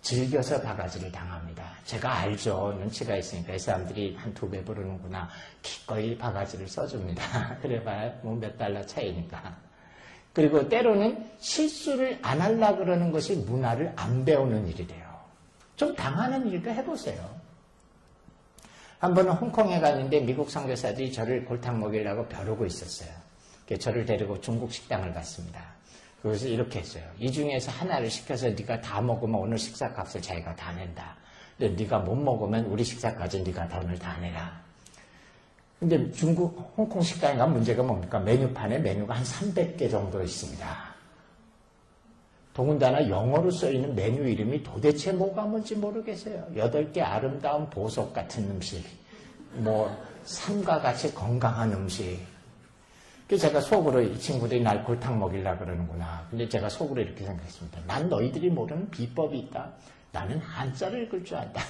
즐겨서 바가지를 당합니다. 제가 알죠. 눈치가 있으니까 이 사람들이 한 2배 부르는구나. 기꺼이 바가지를 써줍니다. 그래봐야 뭐 몇 달러 차이니까. 그리고 때로는 실수를 안 하려고 그러는 것이 문화를 안 배우는 일이래요. 좀 당하는 일도 해보세요. 한 번은 홍콩에 갔는데 미국 선교사들이 저를 골탕 먹이려고 벼르고 있었어요. 그래서 저를 데리고 중국 식당을 갔습니다. 그래서 이렇게 했어요. 이 중에서 하나를 시켜서 네가 다 먹으면 오늘 식사값을 자기가 다 낸다. 근데 네가 못 먹으면 우리 식사까지 네가 돈을 다 내라. 근데 중국 홍콩 식당에 가면 문제가 뭡니까? 메뉴판에 메뉴가 한 300개 정도 있습니다. 더군다나 영어로 써있는 메뉴 이름이 도대체 뭐가 뭔지 모르겠어요. 8개 아름다운 보석 같은 음식, 뭐 삶과 같이 건강한 음식. 그래서 제가 속으로 이 친구들이 날 골탕 먹이려고 그러는구나. 근데 제가 속으로 이렇게 생각했습니다. 난 너희들이 모르는 비법이 있다. 나는 한자를 읽을 줄 안다.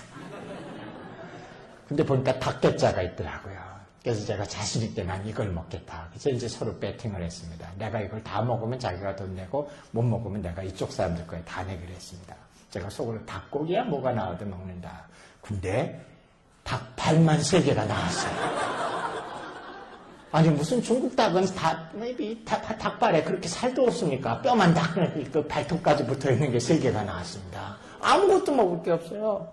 근데 보니까 닭대자가 있더라고요. 그래서 제가 자신 있게 난 이걸 먹겠다. 그래서 이제 서로 배팅을 했습니다. 내가 이걸 다 먹으면 자기가 돈 내고 못 먹으면 내가 이쪽 사람들 거에 다 내기로 했습니다. 제가 속으로 닭고기야 뭐가 나와도 먹는다. 근데 닭발만 3개가 나왔어요. 아니 무슨 중국 닭은 닭발에 그렇게 살도 없습니까? 뼈만 딱 그 발톱까지 붙어있는 게 3개가 나왔습니다. 아무것도 먹을 게 없어요.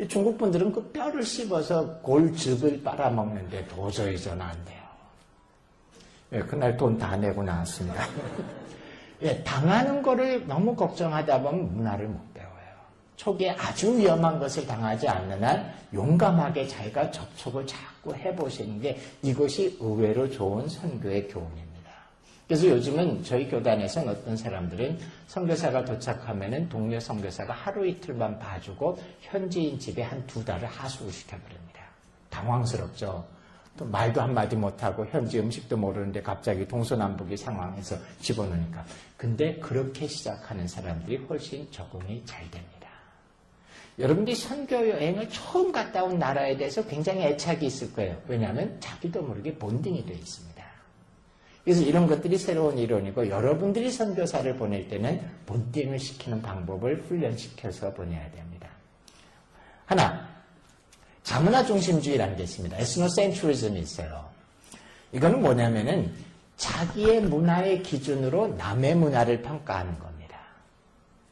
중국 분들은 그 뼈를 씹어서 골즙을 빨아먹는데 도저히 저는 안 돼요. 예, 그날 돈 다 내고 나왔습니다. 예, 당하는 거를 너무 걱정하다 보면 문화를 못 배워요. 초기에 아주 위험한 것을 당하지 않는 한 용감하게 자기가 접촉을 자꾸 해보시는 게 이것이 의외로 좋은 선교의 교훈입니다. 그래서 요즘은 저희 교단에서는 어떤 사람들은 선교사가 도착하면은 동료 선교사가 하루 이틀만 봐주고 현지인 집에 한 2달을 하숙을 시켜버립니다. 당황스럽죠. 또 말도 한마디 못하고 현지 음식도 모르는데 갑자기 동서남북의 상황에서 집어넣으니까. 근데 그렇게 시작하는 사람들이 훨씬 적응이 잘 됩니다. 여러분들이 선교 여행을 처음 갔다 온 나라에 대해서 굉장히 애착이 있을 거예요. 왜냐하면 자기도 모르게 본딩이 되어 있습니다. 그래서 이런 것들이 새로운 이론이고 여러분들이 선교사를 보낼 때는 본딩을 시키는 방법을 훈련시켜서 보내야 됩니다. 하나, 자문화 중심주의라는 게 있습니다. 에스노센트리즘이 있어요. 이거는 뭐냐면은 자기의 문화의 기준으로 남의 문화를 평가하는 겁니다.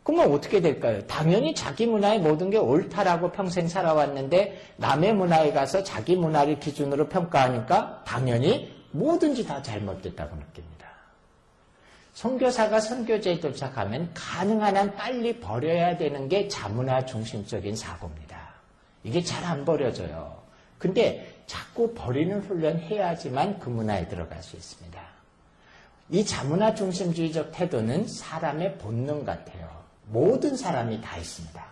그러면 어떻게 될까요? 당연히 자기 문화의 모든 게 옳다라고 평생 살아왔는데 남의 문화에 가서 자기 문화를 기준으로 평가하니까 당연히 뭐든지 다 잘못됐다고 느낍니다. 선교사가 선교지에 도착하면 가능한 한 빨리 버려야 되는 게 자문화 중심적인 사고입니다. 이게 잘 안 버려져요. 근데 자꾸 버리는 훈련 해야지만 그 문화에 들어갈 수 있습니다. 이 자문화 중심주의적 태도는 사람의 본능 같아요. 모든 사람이 다 있습니다.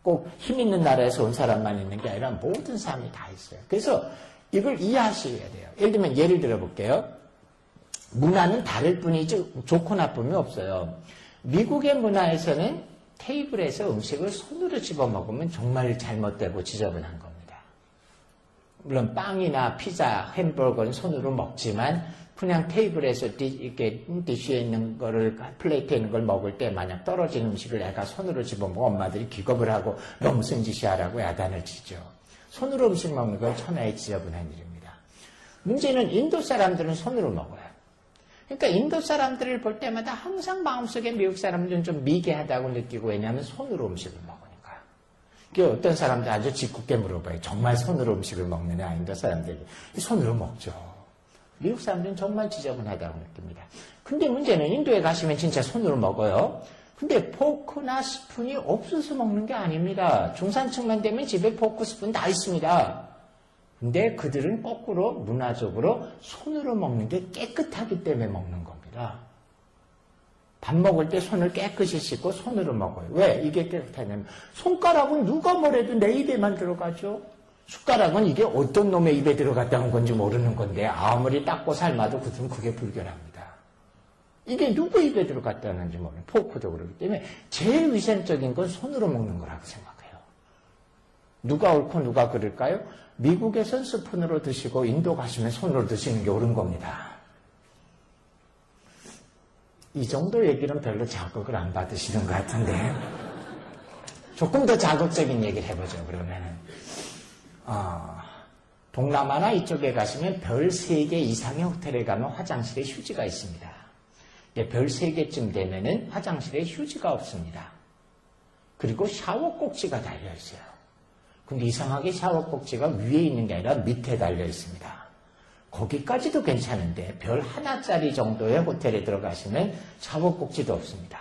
꼭 힘 있는 나라에서 온 사람만 있는 게 아니라 모든 사람이 다 있어요. 그래서 이걸 이해하셔야 돼요. 예를 들면 예를 들어 볼게요. 문화는 다를 뿐이지 좋고 나쁨이 없어요. 미국의 문화에서는 테이블에서 음식을 손으로 집어 먹으면 정말 잘못되고 지저분한 겁니다. 물론 빵이나 피자, 햄버거는 손으로 먹지만 그냥 테이블에서 이렇게 디쉬에 있는 거를, 플레이트에 있는 걸 먹을 때 만약 떨어진 음식을 애가 손으로 집어먹어 엄마들이 기겁을 하고 너 무슨 짓이야 라고 야단을 치죠. 손으로 음식 먹는 건 천하의 지저분한 일입니다. 문제는 인도 사람들은 손으로 먹어요. 그러니까 인도 사람들을 볼 때마다 항상 마음속에 미국 사람들은 좀 미개하다고 느끼고, 왜냐하면 손으로 음식을 먹으니까. 그 어떤 사람들 아주 짓궂게 물어봐요. 정말 손으로 음식을 먹느냐, 인도 사람들이. 손으로 먹죠. 미국 사람들은 정말 지저분하다고 느낍니다. 근데 문제는 인도에 가시면 진짜 손으로 먹어요. 근데 포크나 스푼이 없어서 먹는 게 아닙니다. 중산층만 되면 집에 포크, 스푼 다 있습니다. 근데 그들은 거꾸로 문화적으로 손으로 먹는 게 깨끗하기 때문에 먹는 겁니다. 밥 먹을 때 손을 깨끗이 씻고 손으로 먹어요. 왜 이게 깨끗하냐면 손가락은 누가 뭐래도 내 입에만 들어가죠. 숟가락은 이게 어떤 놈의 입에 들어갔다는 건지 모르는 건데 아무리 닦고 삶아도 그게 불결합니다. 이게 누구 입에 들어갔다는지 모르는, 포크도 그렇기 때문에 제일 위생적인 건 손으로 먹는 거라고 생각해요. 누가 옳고 누가 그럴까요? 미국에선 스푼으로 드시고 인도 가시면 손으로 드시는 게 옳은 겁니다. 이 정도 얘기는 별로 자극을 안 받으시는 것 같은데 조금 더 자극적인 얘기를 해보죠. 그러면은 동남아나 이쪽에 가시면 별 3개 이상의 호텔에 가면 화장실에 휴지가 있습니다. 별 3개쯤 되면은 화장실에 휴지가 없습니다. 그리고 샤워 꼭지가 달려있어요. 근데 이상하게 샤워 꼭지가 위에 있는 게 아니라 밑에 달려 있습니다. 거기까지도 괜찮은데 별 하나짜리 정도의 호텔에 들어가시면 샤워 꼭지도 없습니다.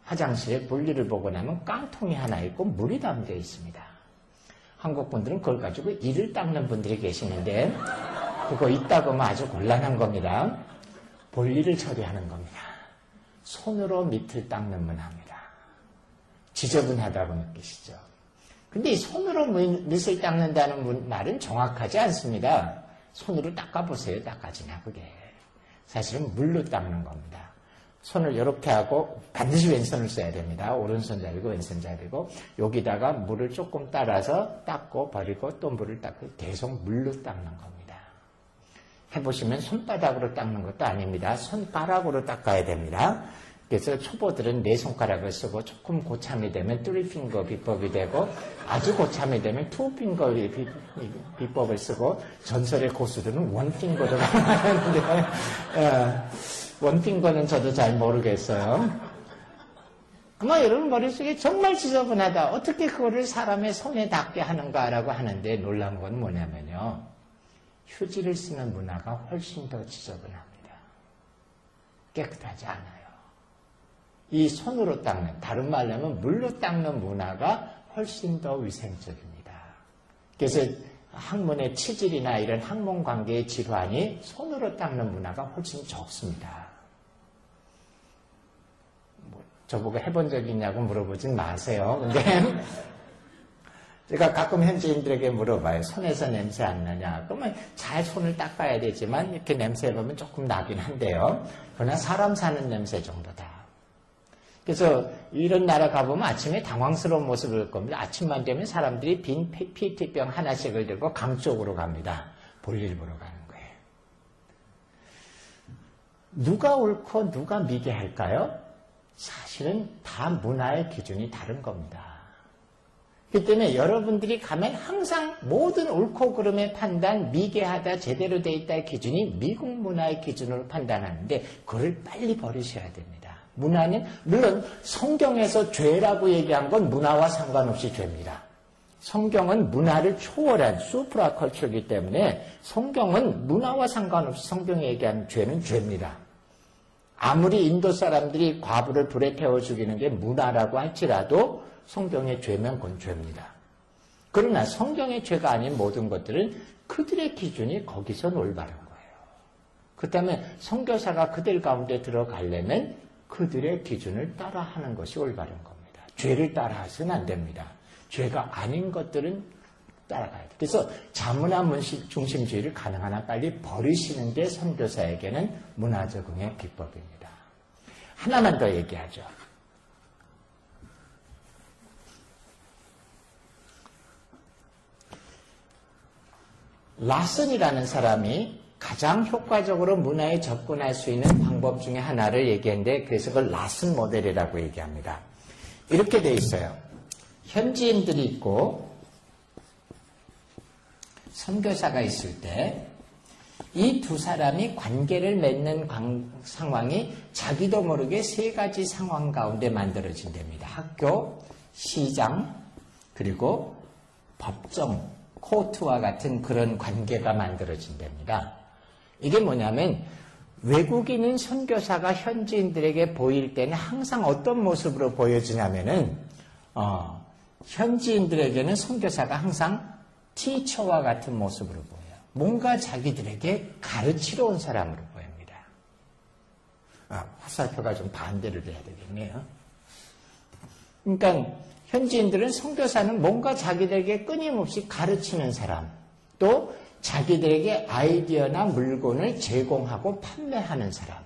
화장실에 볼일을 보고 나면 깡통이 하나 있고 물이 담겨 있습니다. 한국 분들은 그걸 가지고 이를 닦는 분들이 계시는데 그거 있다고 하면 아주 곤란한 겁니다. 볼일을 처리하는 겁니다. 손으로 밑을 닦는 문화입니다. 지저분하다고 느끼시죠? 근데 이 손으로 밑을 닦는다는 말은 정확하지 않습니다. 손으로 닦아보세요. 닦아지나 그게. 사실은 물로 닦는 겁니다. 손을 이렇게 하고 반드시 왼손을 써야 됩니다. 오른손잡이고 왼손잡이고 여기다가 물을 조금 따라서 닦고 버리고 또 물을 닦고 계속 물로 닦는 겁니다. 해보시면 손바닥으로 닦는 것도 아닙니다. 손가락으로 닦아야 됩니다. 그래서 초보들은 4손가락을 쓰고 조금 고참이 되면 3핑거 비법이 되고 아주 고참이 되면 2핑거 비법을 쓰고 전설의 고수들은 1핑거로 하는데 원핑거는 저도 잘 모르겠어요. 아마 여러분 머릿속에 정말 지저분하다. 어떻게 그거를 사람의 손에 닿게 하는가라고 하는데 놀라운 건 뭐냐면요. 휴지를 쓰는 문화가 훨씬 더 지저분합니다. 깨끗하지 않아요. 이 손으로 닦는, 다른 말로 하면 물로 닦는 문화가 훨씬 더 위생적입니다. 그래서 학문의 치질이나 이런 학문 관계의 질환이 손으로 닦는 문화가 훨씬 적습니다. 저보고 해본 적이 있냐고 물어보진 마세요. 근데 제가 가끔 현지인들에게 물어봐요. 손에서 냄새 안 나냐? 그러면 잘 손을 닦아야 되지만 이렇게 냄새 보면 조금 나긴 한데요. 그러나 사람 사는 냄새 정도다. 그래서 이런 나라 가보면 아침에 당황스러운 모습을 볼 겁니다. 아침만 되면 사람들이 빈 PET병 하나씩을 들고 강 쪽으로 갑니다. 볼일 보러 가는 거예요. 누가 옳고 누가 미개할까요? 사실은 다 문화의 기준이 다른 겁니다. 그렇기 때문에 여러분들이 가면 항상 모든 옳고 그름의 판단, 미개하다, 제대로 돼 있다의 기준이 미국 문화의 기준으로 판단하는데 그걸 빨리 버리셔야 됩니다. 문화는 물론 성경에서 죄라고 얘기한 건 문화와 상관없이 죄입니다. 성경은 문화를 초월한 수프라컬처이기 때문에 성경은 문화와 상관없이 성경이 얘기하는 죄는 죄입니다. 아무리 인도 사람들이 과부를 불에 태워 죽이는 게 문화라고 할지라도 성경의 죄면 그건 죄입니다. 그러나 성경의 죄가 아닌 모든 것들은 그들의 기준이 거기서 올바른 거예요. 그렇다면 선교사가 그들 가운데 들어가려면 그들의 기준을 따라하는 것이 올바른 겁니다. 죄를 따라서는 안 됩니다. 죄가 아닌 것들은 따라가야 돼. 그래서 자문화 중심주의를 가능한 한 빨리 버리시는 게 선교사에게는 문화 적응의 비법입니다. 하나만 더 얘기하죠. 라슨이라는 사람이 가장 효과적으로 문화에 접근할 수 있는 방법 중에 하나를 얘기했는데, 그래서 그걸 라슨 모델이라고 얘기합니다. 이렇게 돼 있어요. 현지인들이 있고 선교사가 있을 때 이 두 사람이 관계를 맺는 상황이 자기도 모르게 세 가지 상황 가운데 만들어진답니다. 학교, 시장, 그리고 법정, 코트와 같은 그런 관계가 만들어진답니다. 이게 뭐냐면 외국인인 선교사가 현지인들에게 보일 때는 항상 어떤 모습으로 보여지냐면은 현지인들에게는 선교사가 항상 티처와 같은 모습으로 보여요. 뭔가 자기들에게 가르치러 온 사람으로 보입니다. 화살표가 좀 반대를 해야 되겠네요. 그러니까 현지인들은 선교사는 뭔가 자기들에게 끊임없이 가르치는 사람, 또 자기들에게 아이디어나 물건을 제공하고 판매하는 사람,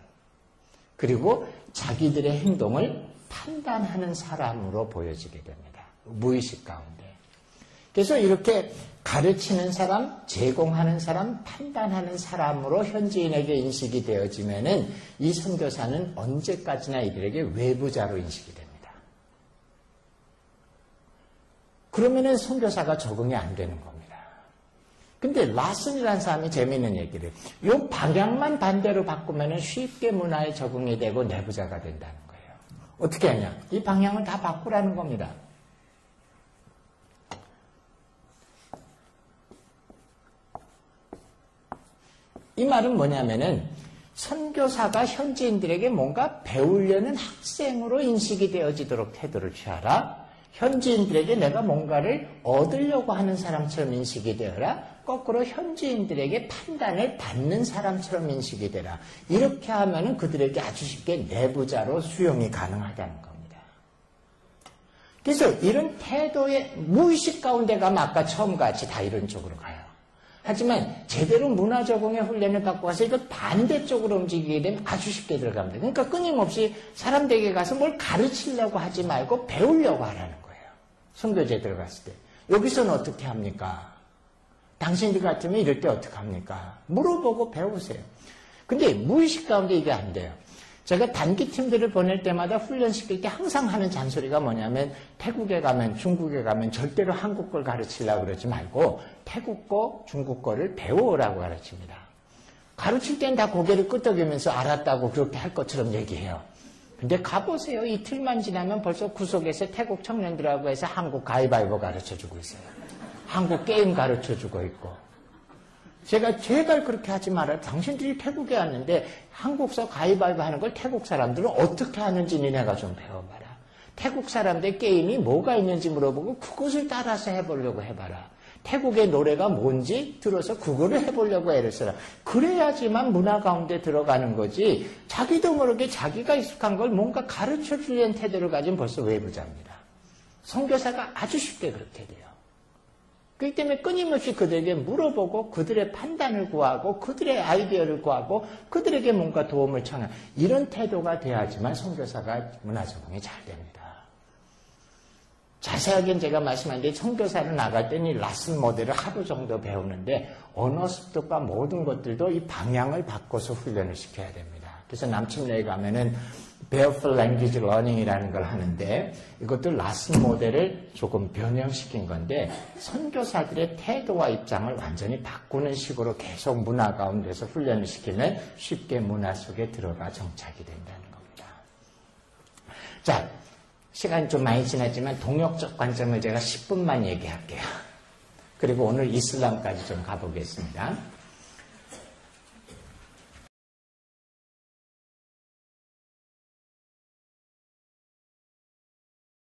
그리고 자기들의 행동을 판단하는 사람으로 보여지게 됩니다. 무의식 가운데. 그래서 이렇게 가르치는 사람, 제공하는 사람, 판단하는 사람으로 현지인에게 인식이 되어지면은 이 선교사는 언제까지나 이들에게 외부자로 인식이 됩니다. 그러면은 선교사가 적응이 안 되는 겁니다. 근데 라슨이라는 사람이 재미있는 얘기를 해요. 이 방향만 반대로 바꾸면은 쉽게 문화에 적응이 되고 내부자가 된다는 거예요. 어떻게 하냐? 이 방향을 다 바꾸라는 겁니다. 이 말은 뭐냐면은 선교사가 현지인들에게 뭔가 배우려는 학생으로 인식이 되어지도록 태도를 취하라. 현지인들에게 내가 뭔가를 얻으려고 하는 사람처럼 인식이 되어라. 거꾸로 현지인들에게 판단을 받는 사람처럼 인식이 되라. 이렇게 하면은 그들에게 아주 쉽게 내부자로 수용이 가능하다는 겁니다. 그래서 이런 태도의 무의식 가운데 가면 아까 처음 같이 다 이런 쪽으로 가요. 하지만 제대로 문화 적응의 훈련을 받고 와서 이걸 반대쪽으로 움직이게 되면 아주 쉽게 들어갑니다. 그러니까 끊임없이 사람들에게 가서 뭘 가르치려고 하지 말고 배우려고 하라는 거예요. 선교지에 들어갔을 때. 여기서는 어떻게 합니까? 당신들 같으면 이럴 때 어떻게 합니까? 물어보고 배우세요. 근데 무의식 가운데 이게 안 돼요. 제가 단기 팀들을 보낼 때마다 훈련시킬 때 항상 하는 잔소리가 뭐냐면 태국에 가면 중국에 가면 절대로 한국 걸 가르치려고 그러지 말고 태국 거 중국 거를 배워오라고 가르칩니다. 가르칠 땐 다 고개를 끄덕이면서 알았다고 그렇게 할 것처럼 얘기해요. 근데 가보세요. 이틀만 지나면 벌써 구석에서 태국 청년들하고 해서 한국 가위바위보 가르쳐주고 있어요. 한국 게임 가르쳐주고 있고. 제가 제발 그렇게 하지 말아요. 당신들이 태국에 왔는데 한국서 가위바위보 하는 걸 태국 사람들은 어떻게 하는지 니네가 좀 배워봐라. 태국 사람들 게임이 뭐가 있는지 물어보고 그것을 따라서 해보려고 해봐라. 태국의 노래가 뭔지 들어서 그거를 해보려고 애를 써라. 그래야지만 문화 가운데 들어가는 거지. 자기도 모르게 자기가 익숙한 걸 뭔가 가르쳐주려는 태도를 가진 벌써 외부자입니다. 선교사가 아주 쉽게 그렇게 돼요. 그렇기 때문에 끊임없이 그들에게 물어보고 그들의 판단을 구하고 그들의 아이디어를 구하고 그들에게 뭔가 도움을 청하는 이런 태도가 돼야지만 선교사가 문화 적응이 잘 됩니다. 자세하게는 제가 말씀하는데 선교사를 나갈 때는 이 라슨 모델을 하루 정도 배우는데 언어 습득과 모든 것들도 이 방향을 바꿔서 훈련을 시켜야 됩니다. 그래서 남침내에 가면은 Barefoot Language Learning이라는 걸 하는데 이것도 라슨 모델을 조금 변형시킨 건데 선교사들의 태도와 입장을 완전히 바꾸는 식으로 계속 문화 가운데서 훈련을 시키면 쉽게 문화 속에 들어가 정착이 된다는 겁니다. 자, 시간이 좀 많이 지났지만 동역적 관점을 제가 10분만 얘기할게요. 그리고 오늘 이슬람까지 좀 가보겠습니다.